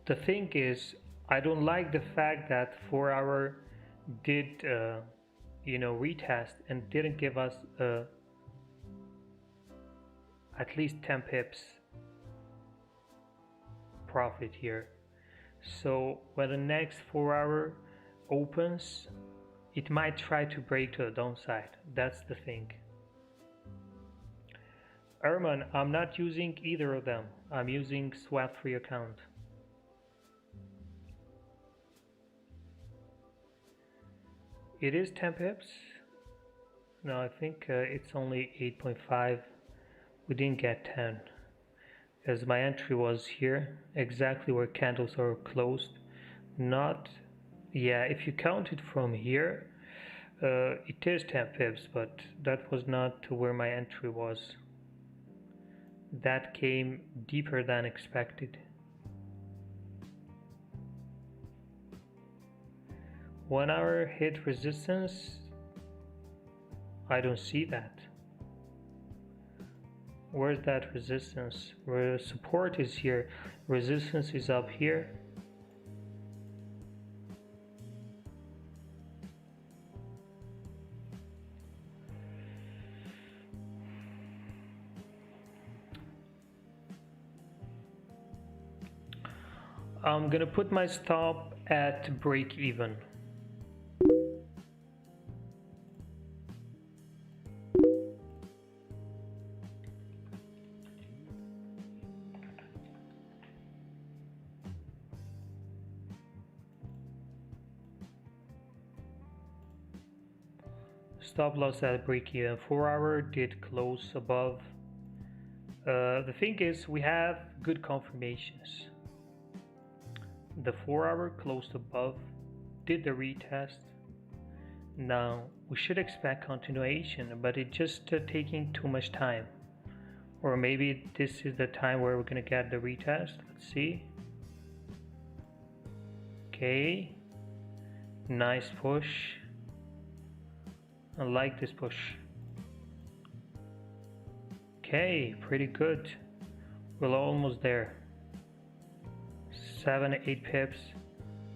the thing is, I don't like the fact that 4 hour did retest and didn't give us at least 10 pips profit here. So when the next 4 hour opens, it might try to break to the downside. That's the thing. Erman, I'm not using either of them. I'm using swap free account. It is 10 pips. No, I think it's only 8.5. We didn't get 10. As my entry was here, exactly where candles are closed. Not, yeah, if you count it from here, it is 10 pips, but that was not where my entry was. That came deeper than expected. 1 hour hit resistance? I don't see that. Where's that resistance? Where support is here, resistance is up here. I'm gonna put my stop at break even. Stop loss at break even. 4 hour did close above. The thing is, we have good confirmations. The 4 hour closed above, did the retest. Now we should expect continuation, but it's just taking too much time. Or maybe this is the time where we're gonna get the retest. Let's see. Okay, nice push. I like this push. Okay, pretty good. We're almost there. 7, 8 pips.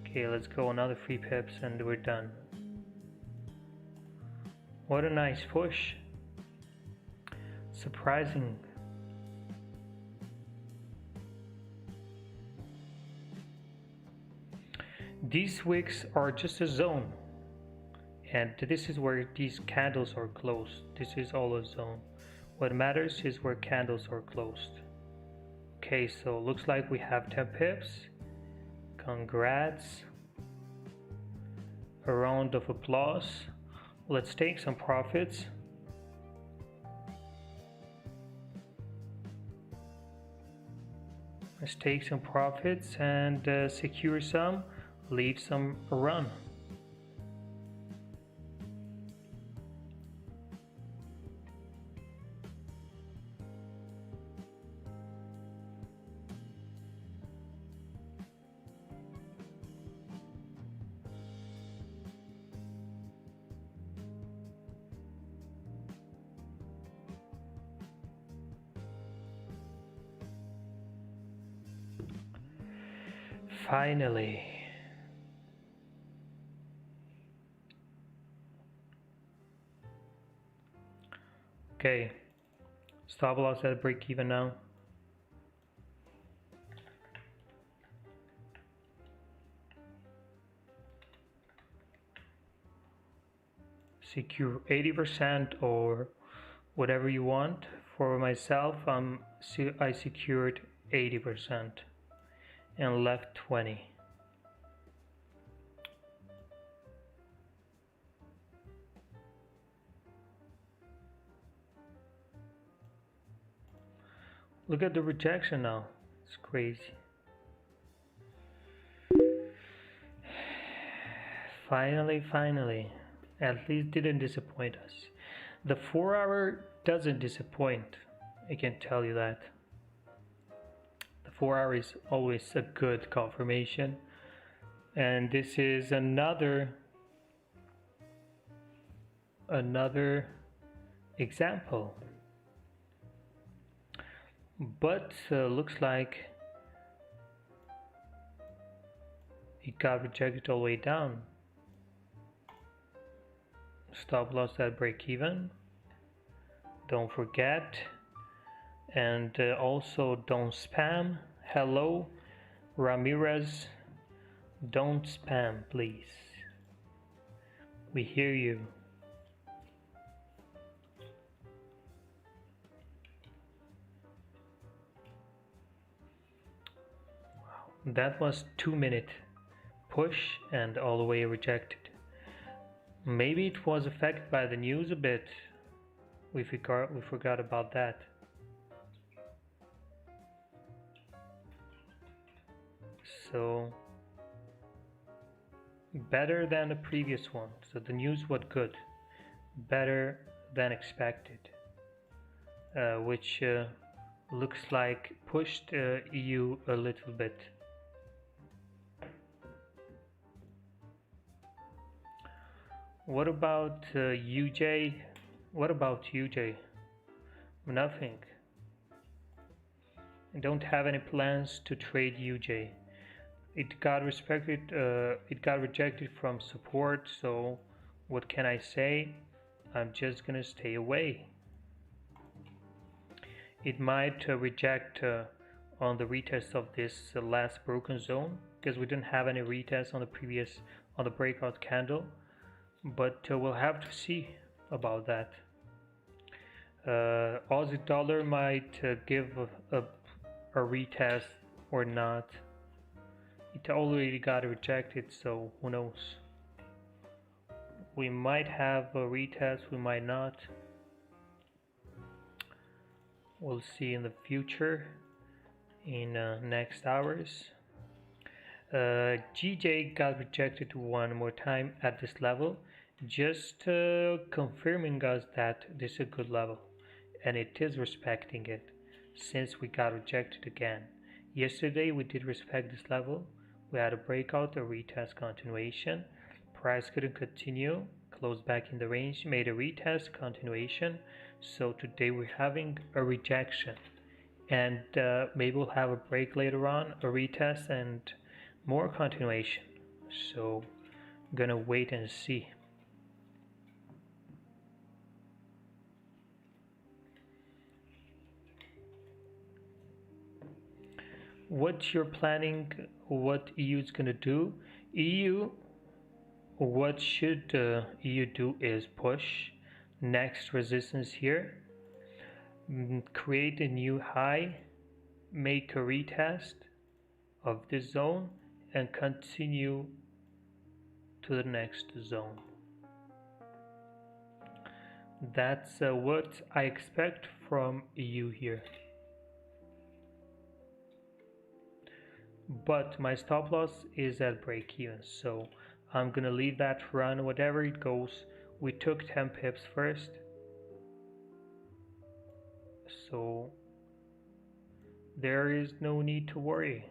Okay, let's go another 3 pips and we're done. What a nice push. Surprising. These wicks are just a zone. And this is where these candles are closed. This is all a zone. What matters is where candles are closed. Okay, so looks like we have 10 pips. Congrats. A round of applause. Let's take some profits. Let's take some profits and secure some, leave some run. Finally. Okay, stop loss at break even now. Secure 80% or whatever you want. For myself, I secured 80% and left 20. Look at the rejection now. It's crazy. Finally. At least didn't disappoint us. The 4-hour doesn't disappoint. I can tell you that. The 4-hour is always a good confirmation. And this is another example. But looks like it got rejected all the way down. Stop loss at break even. Don't forget. And also don't spam. Hello, Ramirez. Don't spam, please. We hear you. That was 2-minute push and all the way rejected. Maybe it was affected by the news a bit. We forgot about that. So better than the previous one. So the news was good. Better than expected. Which looks like pushed EU a little bit. What about UJ? What about UJ? Nothing. I don't have any plans to trade UJ. It got rejected from support, so what can I say? I'm just gonna stay away. It might reject on the retest of this last broken zone, because we didn't have any retest on the breakout candle. But we'll have to see about that. Aussie dollar might give a retest or not. It already got rejected, so who knows? We might have a retest, we might not. We'll see in the future, in next hours. GJ got rejected one more time at this level, just confirming us that this is a good level, and it is respecting it since we got rejected again. Yesterday we did respect this level. We had a breakout, a retest, continuation. Price couldn't continue, closed back in the range, made a retest, continuation. So today we're having a rejection, and maybe we'll have a break later on, a retest, and more continuation. So gonna wait and see. What you're planning, what EU is gonna do? What should EU do is push next resistance here, create a new high, make a retest of this zone, and continue to the next zone. That's what I expect from EU here. But my stop loss is at break even, so I'm gonna leave that run whatever it goes. We took 10 pips first, so there is no need to worry.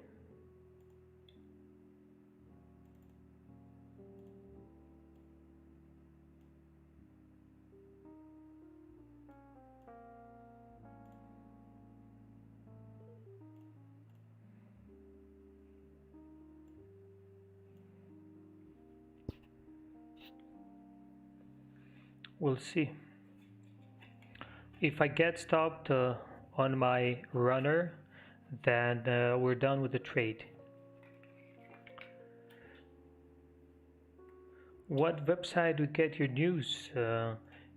We'll see. If I get stopped on my runner, then we're done with the trade. What website do you get your news?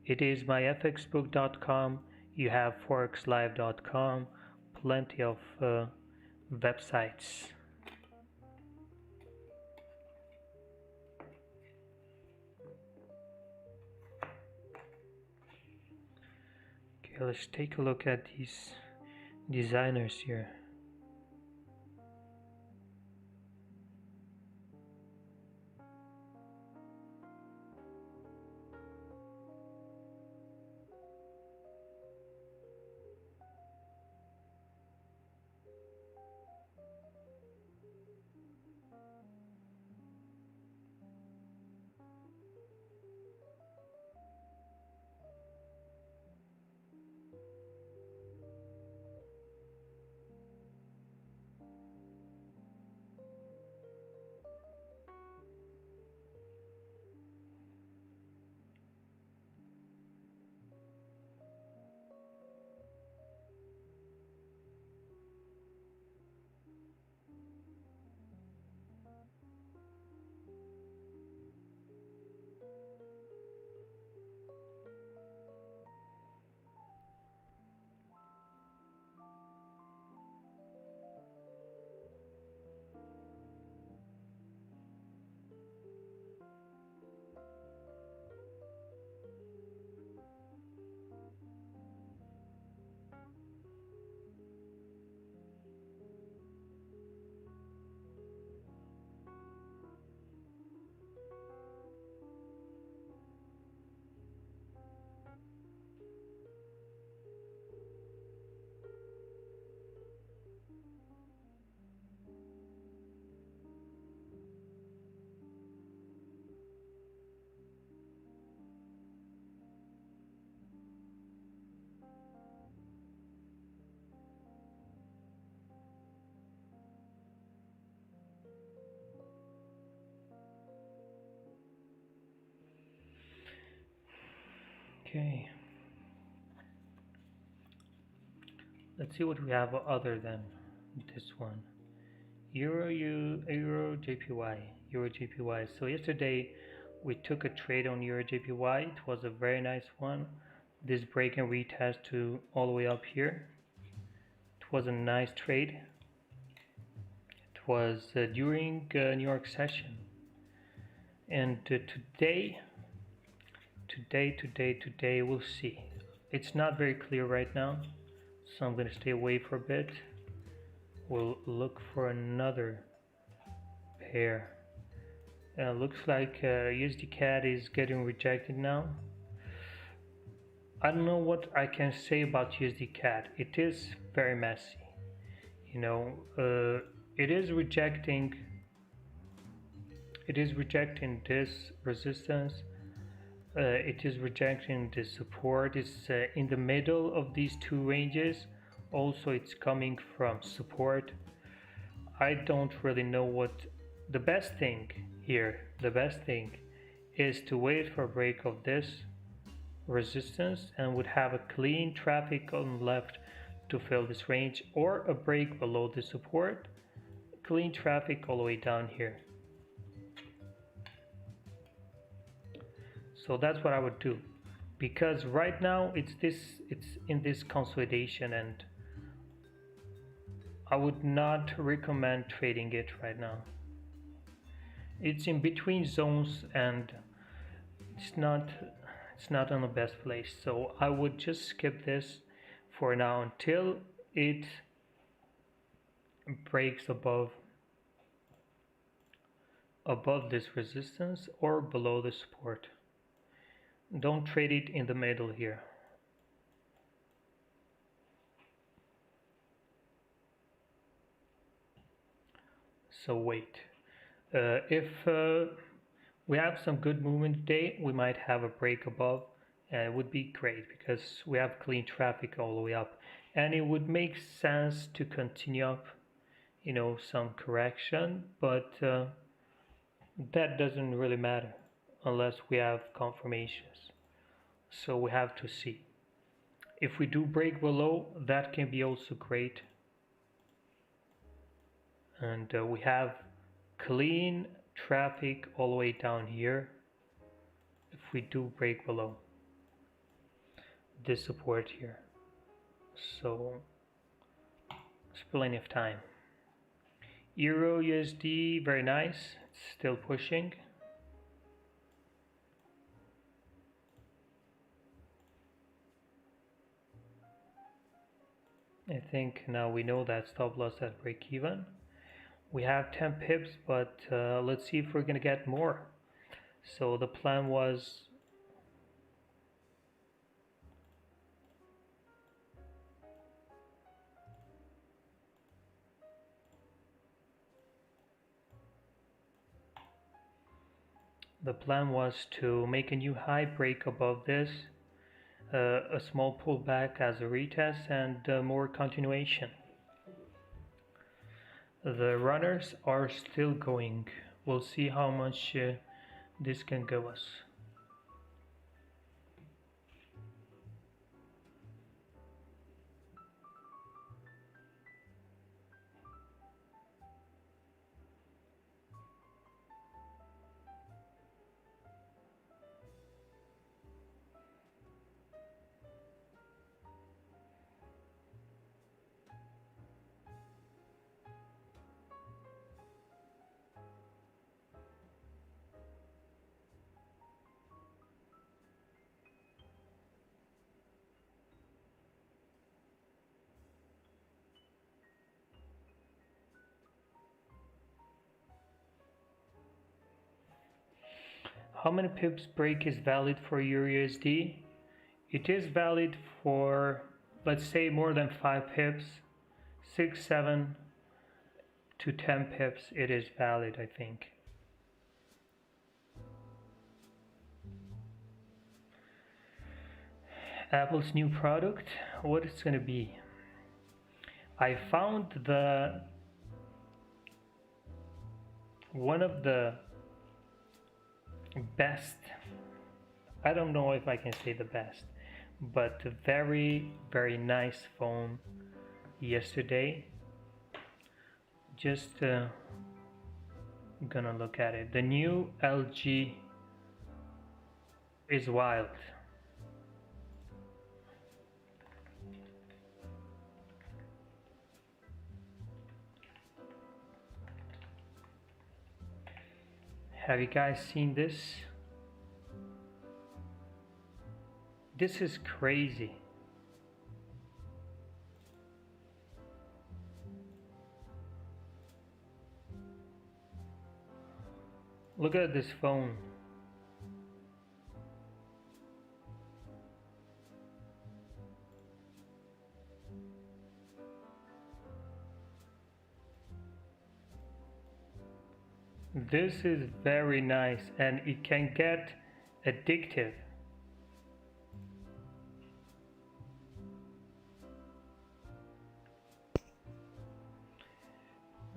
It is myfxbook.com. You have forexlive.com. Plenty of websites. Okay, let's take a look at these designers here. Okay. Let's see what we have other than this one. Euro JPY. Euro JPY. So yesterday we took a trade on Euro JPY. It was a very nice one. This break and retest to all the way up here. It was a nice trade. It was during New York session. And today we'll see. It's not very clear right now, so I'm gonna stay away for a bit. We'll look for another pair. Looks like USD CAD is getting rejected now. I don't know what I can say about USD CAD. It is very messy. You know, it is rejecting this resistance. It is rejecting the support. It's in the middle of these two ranges. Also, it's coming from support. I don't really know what the best thing here. The best thing is to wait for a break of this resistance and would have a clean traffic on left to fill this range, or a break below the support, clean traffic all the way down here. So that's what I would do, because right now it's in this consolidation, and I would not recommend trading it right now. It's in between zones and it's not on the best place, so I would just skip this for now until it breaks above this resistance or below the support. Don't trade it in the middle here. So wait. If we have some good movement today, we might have a break above, and it would be great because we have clean traffic all the way up, and it would make sense to continue up, you know, some correction, but that doesn't really matter unless we have confirmations. So we have to see. If we do break below, that can be also great. And we have clean traffic all the way down here if we do break below this support here. So there's plenty of time. Euro USD, very nice. It's still pushing. I think now we know that stop loss at break even. We have 10 pips, but let's see if we're gonna get more. So the plan was to make a new high, break above this, a small pullback as a retest, and more continuation. The runners are still going. We'll see how much this can give us. How many pips break is valid for EURUSD? It is valid for, let's say, more than 5 pips, 6, 7 to 10 pips. It is valid, I think. Apple's new product, what it's gonna be? I found one of the best, I don't know if I can say the best, but a very, very nice phone yesterday. Just gonna look at it. The new LG is wild. Have you guys seen this? This is crazy. Look at this phone. This is very nice and it can get addictive.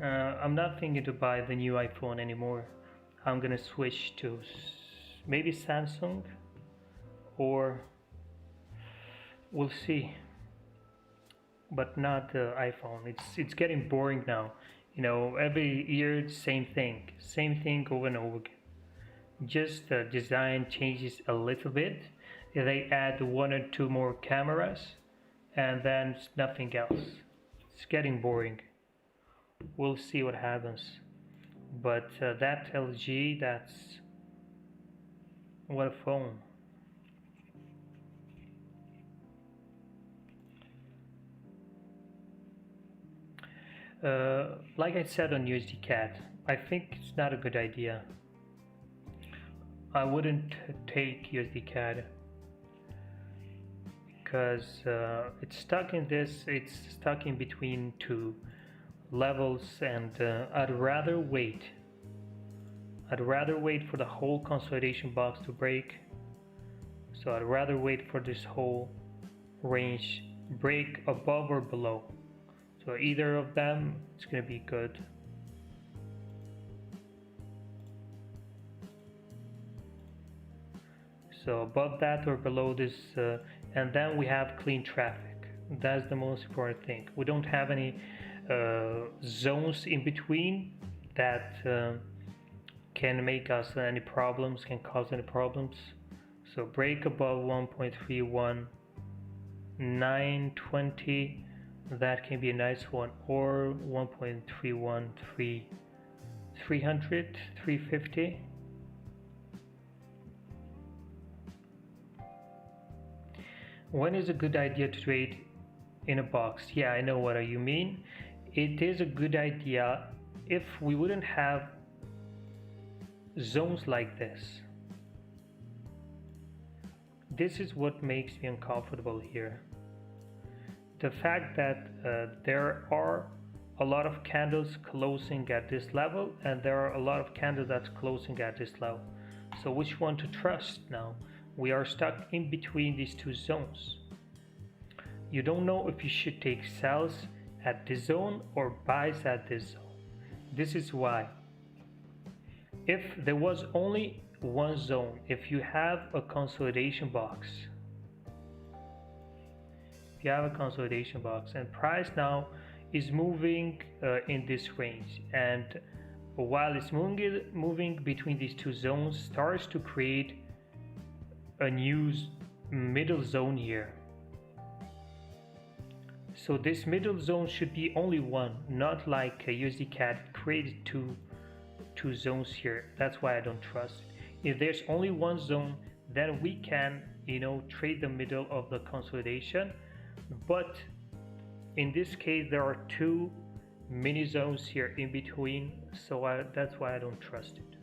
I'm not thinking to buy the new iPhone anymore. I'm gonna switch to maybe Samsung, or we'll see, but not the iPhone. It's getting boring now. You know, every year same thing over and over again. Just the design changes a little bit. They add 1 or 2 more cameras, and then nothing else. It's getting boring. We'll see what happens. But that LG, that's what a phone. Like I said on USD Cad, I think it's not a good idea. I wouldn't take USD Cad because it's stuck in this. It's stuck in between 2 levels, and I'd rather wait. I'd rather wait for the whole consolidation box to break. So I'd rather wait for this whole range break above or below. So either of them, it's gonna be good. So above that or below this, and then we have clean traffic. That's the most important thing. We don't have any zones in between that can make us any problems, can cause any problems. So break above 1.31920, that can be a nice one, or 1.313 300, 350. When is a good idea to trade in a box? Yeah, I know what you mean. It is a good idea if we wouldn't have zones like this. This is what makes me uncomfortable here. The fact that there are a lot of candles closing at this level, and there are a lot of candles that's closing at this level. So which one to trust now? We are stuck in between these two zones. You don't know if you should take sells at this zone or buys at this zone. This is why. If there was only one zone, if you have a consolidation box, and price now is moving in this range, and while it's moving between these two zones, starts to create a new middle zone here. So this middle zone should be only one, not like USD Cad created two zones here. That's why I don't trust it. If there's only one zone, then we can, trade the middle of the consolidation. But in this case, there are two mini zones here in between, so that's why I don't trust it.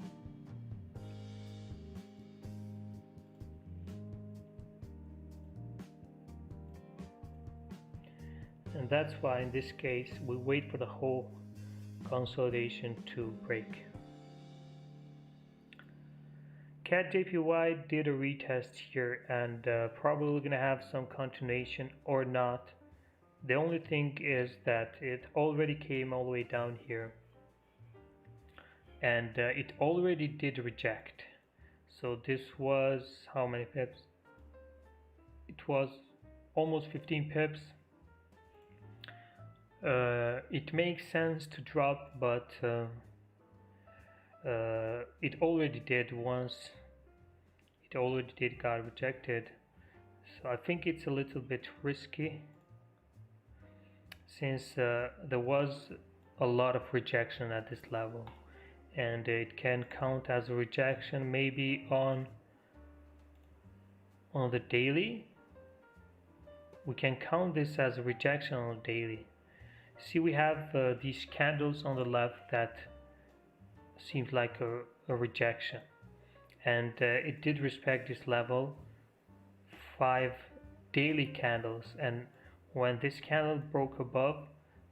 And that's why in this case we wait for the whole consolidation to break. Cad Jpy did a retest here, and probably gonna have some continuation or not. The only thing is that it already came all the way down here, and it already did reject. So this was how many pips? It was almost 15 pips. It makes sense to drop, but it already did once. It already did got rejected. So I think it's a little bit risky, since there was a lot of rejection at this level, and it can count as a rejection maybe on the daily. We can count this as a rejection on the daily. See, we have these candles on the left that seems like a rejection, and it did respect this level, 5 daily candles, and when this candle broke above,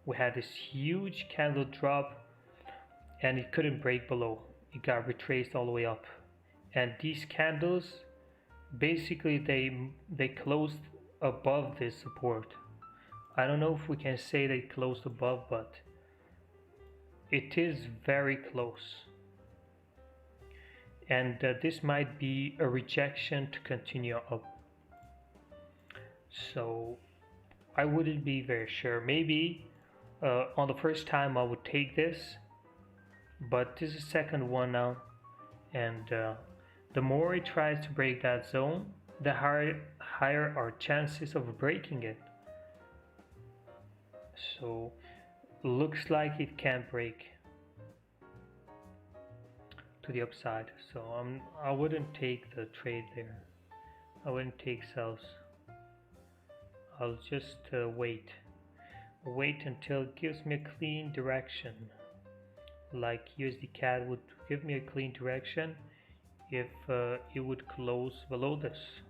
we had this huge candle drop, and it couldn't break below. It got retraced all the way up, and these candles basically they closed above this support. I don't know if we can say they closed above, but it is very close, and this might be a rejection to continue up. So I wouldn't be very sure. Maybe on the first time I would take this, but this is the second one now, and the more it tries to break that zone, the higher our chances of breaking it. So looks like it can't break to the upside, so I wouldn't take the trade there. I wouldn't take sells. I'll just wait until it gives me a clean direction, like USD Cad would give me a clean direction if it would close below this.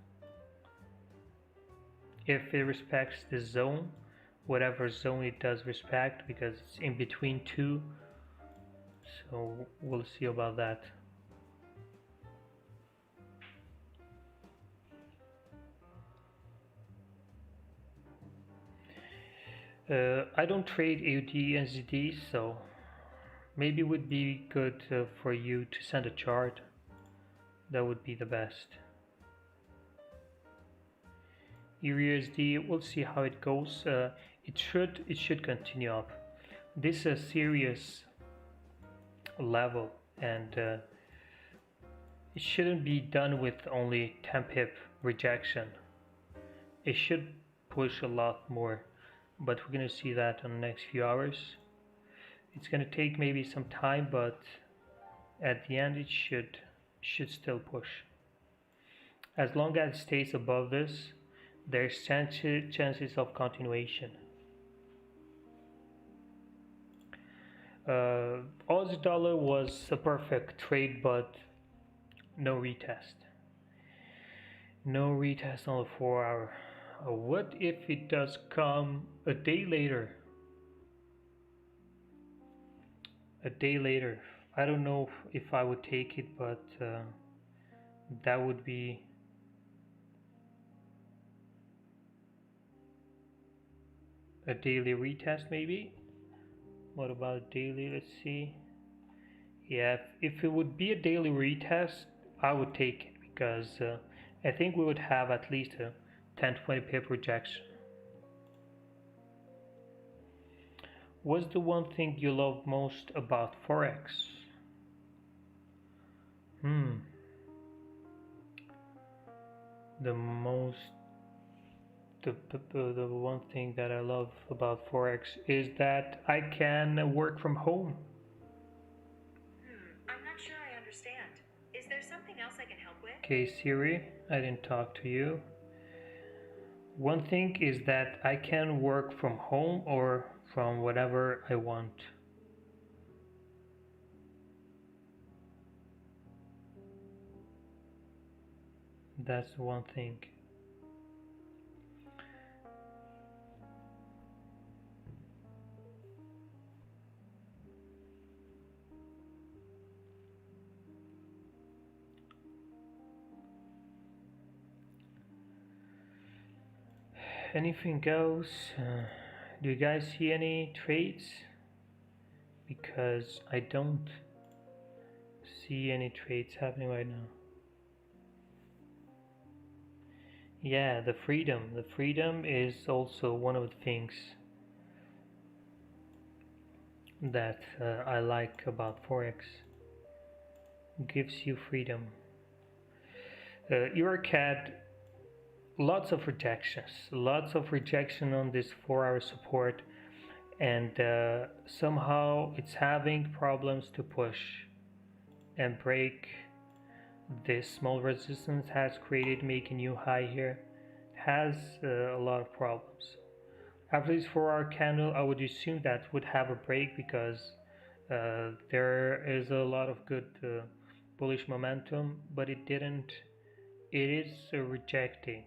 If it respects the zone, whatever zone it does respect, because it's in between two, so we'll see about that. I don't trade AUD and ZD, so maybe it would be good for you to send a chart. That would be the best. EURUSD, we'll see how it goes. It should continue up. This is a serious level, and it shouldn't be done with only 10 pip rejection. It should push a lot more, but we're gonna see that in the next few hours. It's gonna take maybe some time, but at the end it should still push. As long as it stays above this, there's chances of continuation. Aussie dollar was a perfect trade, but no retest. No retest on the 4 hour. What if it does come a day later? A day later. I don't know if I would take it, but that would be a daily retest maybe. What about daily? Let's see. Yeah, if it would be a daily retest, I would take it because I think we would have at least a 10-20 pip rejection. What's the one thing you love most about Forex? The one thing that I love about Forex is that I can work from home. I'm not sure I understand. Is there something else I can help with? Okay, Siri, I didn't talk to you. One thing is that I can work from home or from whatever I want. That's one thing. Anything else? Do you guys see any trades? Because I don't see any trades happening right now. Yeah, the freedom. The freedom is also one of the things that I like about Forex. Gives you freedom. EuroCAD, lots of rejection on this 4-hour support, and somehow it's having problems to push and break. This small resistance has created, make a new high here. Has a lot of problems. After this 4-hour candle, I would assume that would have a break because there is a lot of good bullish momentum, but it didn't. It is rejecting.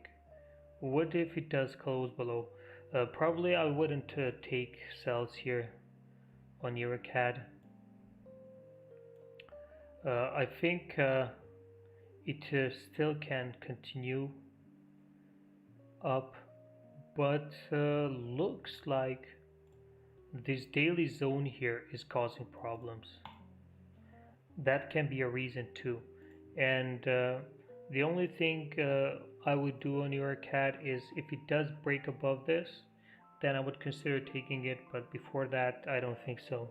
What if it does close below? Probably I wouldn't take sells here on EuroCAD. I think it still can continue up, but looks like this daily zone here is causing problems. That can be a reason too. And the only thing I would do on EuroCAD is if it does break above this, then I would consider taking it, but before that I don't think so.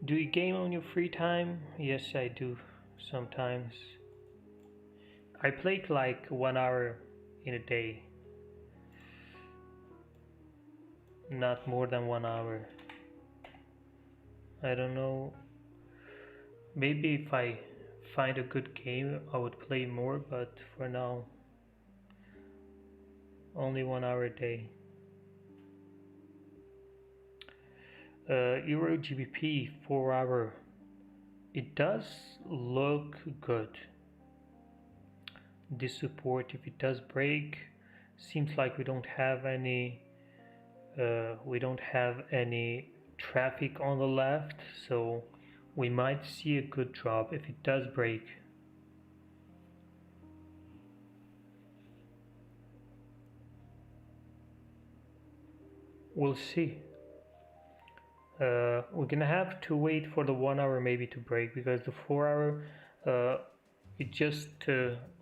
Do you game on your free time? Yes, I do sometimes. I play like 1 hour in a day, not more than 1 hour. I don't know, maybe if I find a good game I would play more, but for now only 1 hour a day. Euro GBP 4 hour, it does look good. This support, if it does break, seems like we don't have any traffic on the left, so we might see a good drop if it does break. We'll see. we're gonna have to wait for the 1 hour maybe to break, because the 4 hour it just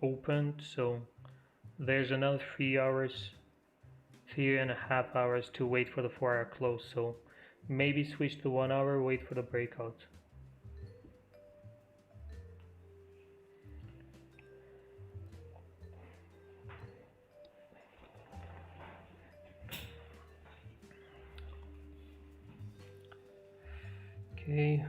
opened, so there's another 3 hours, 3.5 hours to wait for the 4 hour close. So maybe switch to 1 hour, wait for the breakout. Okay.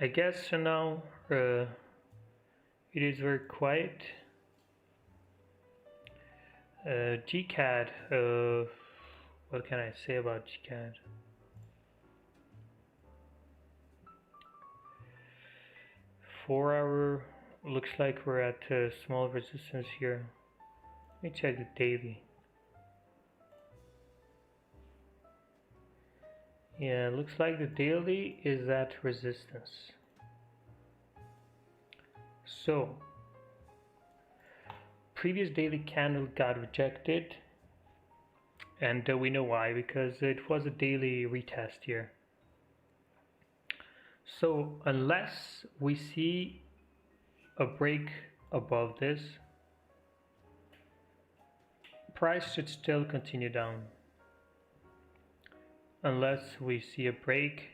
I guess now it is very quiet. GCAD, what can I say about GCAD? Four hour, looks like we're at small resistance here. Let me check the daily. Yeah, looks like the daily is at resistance. So, previous daily candle got rejected, and we know why, because it was a daily retest here. So unless we see a break above this, price should still continue down. Unless we see a break,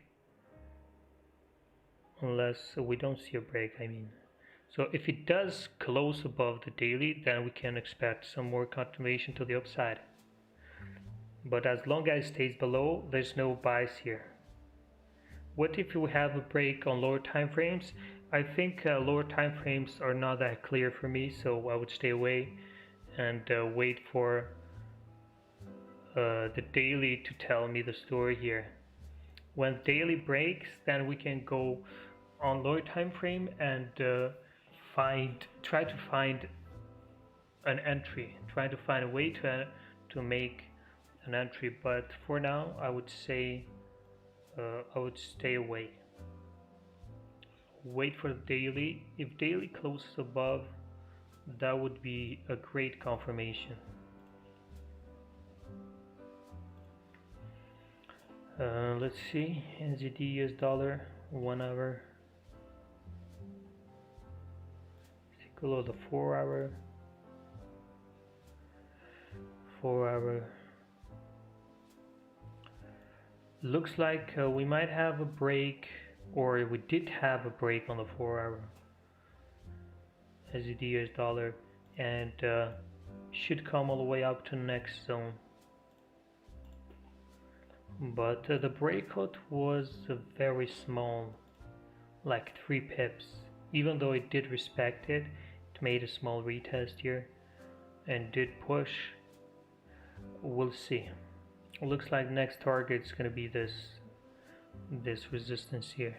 unless we don't see a break, I mean. So if it does close above the daily, then we can expect some more continuation to the upside. But as long as it stays below, there's no buys here. What if we have a break on lower time frames? I think lower time frames are not that clear for me, so I would stay away and wait for the daily to tell me the story here. When daily breaks, then we can go on lower time frame and try to find an entry, try to find a way to make an entry. But for now, I would say I would stay away. Wait for the daily. If daily closes above, that would be a great confirmation. Let's see, NZD US dollar 1 hour. Take a look at the 4 hour. 4 hour. Looks like we might have a break, or we did have a break on the 4 hour as the US dollar, and should come all the way up to the next zone. But the breakout was very small, like 3 pips. Even though it did respect it, it made a small retest here and did push. We'll see. It looks like next target is going to be this resistance here.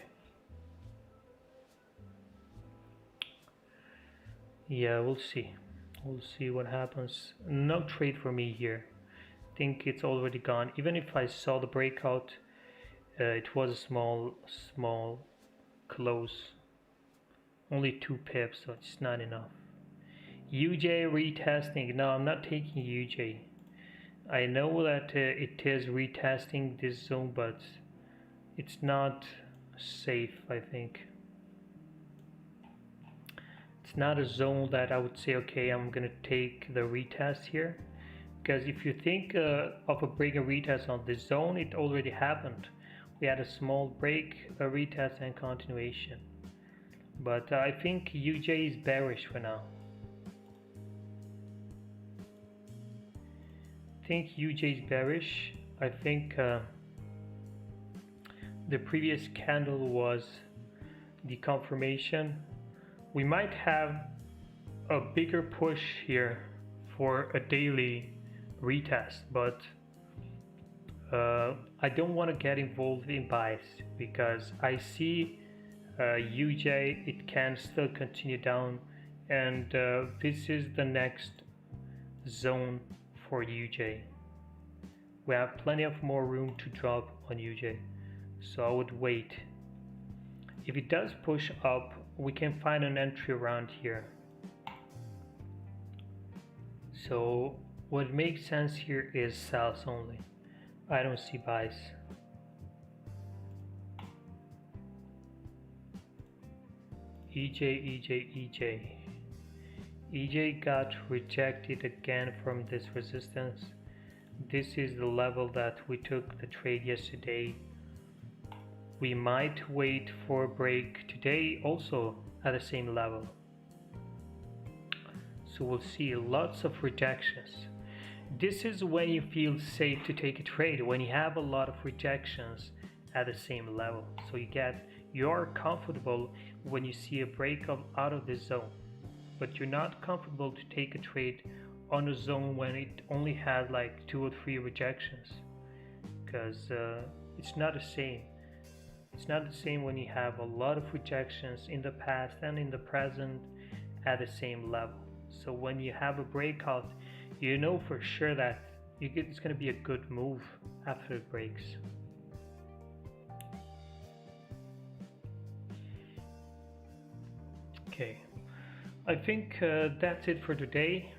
Yeah, we'll see. We'll see what happens. No trade for me here. I think it's already gone. Even if I saw the breakout, it was a small close. Only 2 pips, so it's not enough. UJ retesting. No, I'm not taking UJ. I know that it is retesting this zone, but it's not safe, I think. It's not a zone that I would say, okay, I'm gonna take the retest here. Because if you think of a break and retest on this zone, it already happened. We had a small break, a retest, and continuation. But I think UJ is bearish for now. I think UJ is bearish. I think the previous candle was the confirmation. We might have a bigger push here for a daily retest, but I don't want to get involved in buys because I see UJ, it can still continue down, and this is the next zone for UJ. We have plenty of more room to drop on UJ, so I would wait. If it does push up, we can find an entry around here. So what makes sense here is sells only. I don't see buys. EJ got rejected again from this resistance. This is the level that we took the trade yesterday. We might wait for a break today also at the same level. So we'll see lots of rejections. This is when you feel safe to take a trade, when you have a lot of rejections at the same level. So you're comfortable when you see a break out of this zone, but you're not comfortable to take a trade on a zone when it only has like 2 or 3 rejections, because it's not the same. It's not the same when you have a lot of rejections in the past and in the present at the same level. So when you have a breakout, you know for sure that it's going to be a good move after it breaks. Okay, I think that's it for today.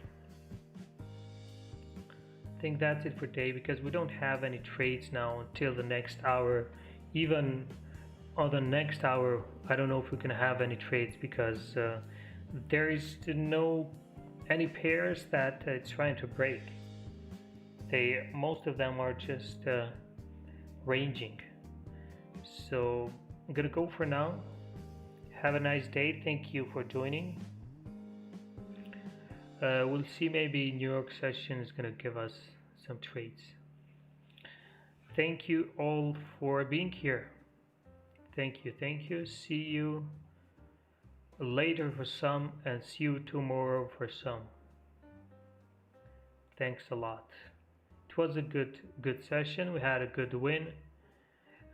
Because we don't have any trades now until the next hour. Even on the next hour, I don't know if we're gonna have any trades because there is no any pairs that it's trying to break. Most of them are just ranging. So I'm gonna go for now. Have a nice day. Thank you for joining. We'll see, maybe New York session is gonna give us some trades. Thank you all for being here. Thank you. See you later for some, and see you tomorrow for some. Thanks a lot. It was a good session. We had a good win.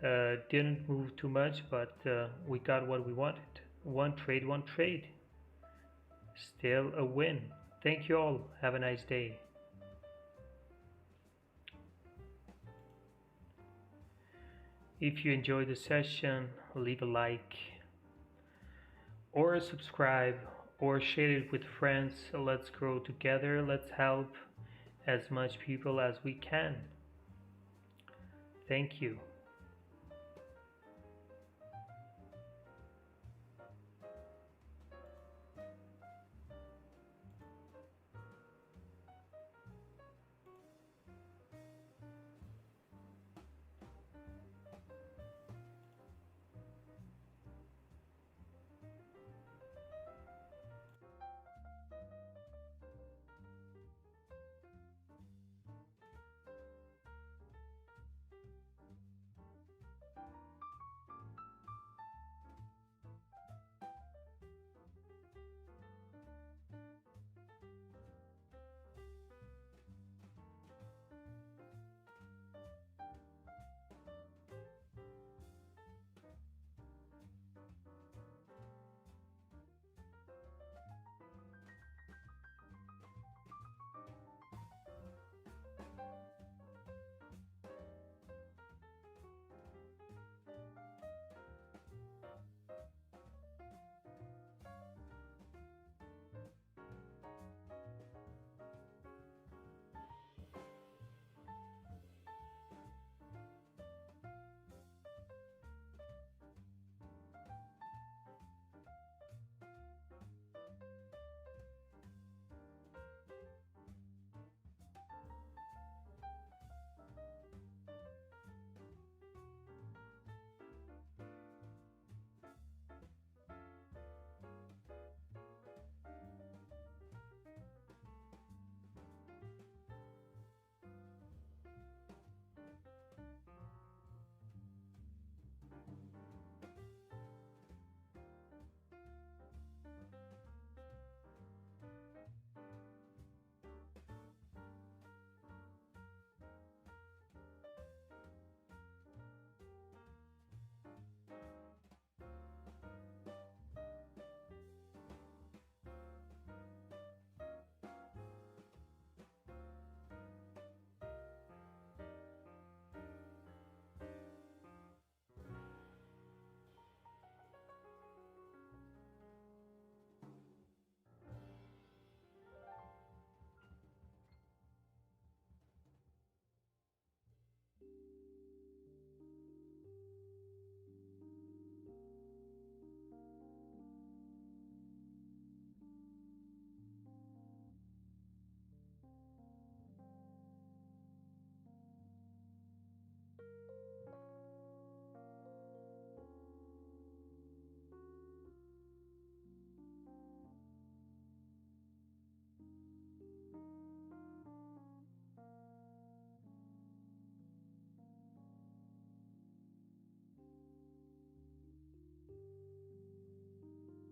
Didn't move too much, but we got what we wanted. One trade. Still a win. Thank you all. Have a nice day. If you enjoyed the session, leave a like or subscribe or share it with friends. Let's grow together. Let's help as much people as we can. Thank you.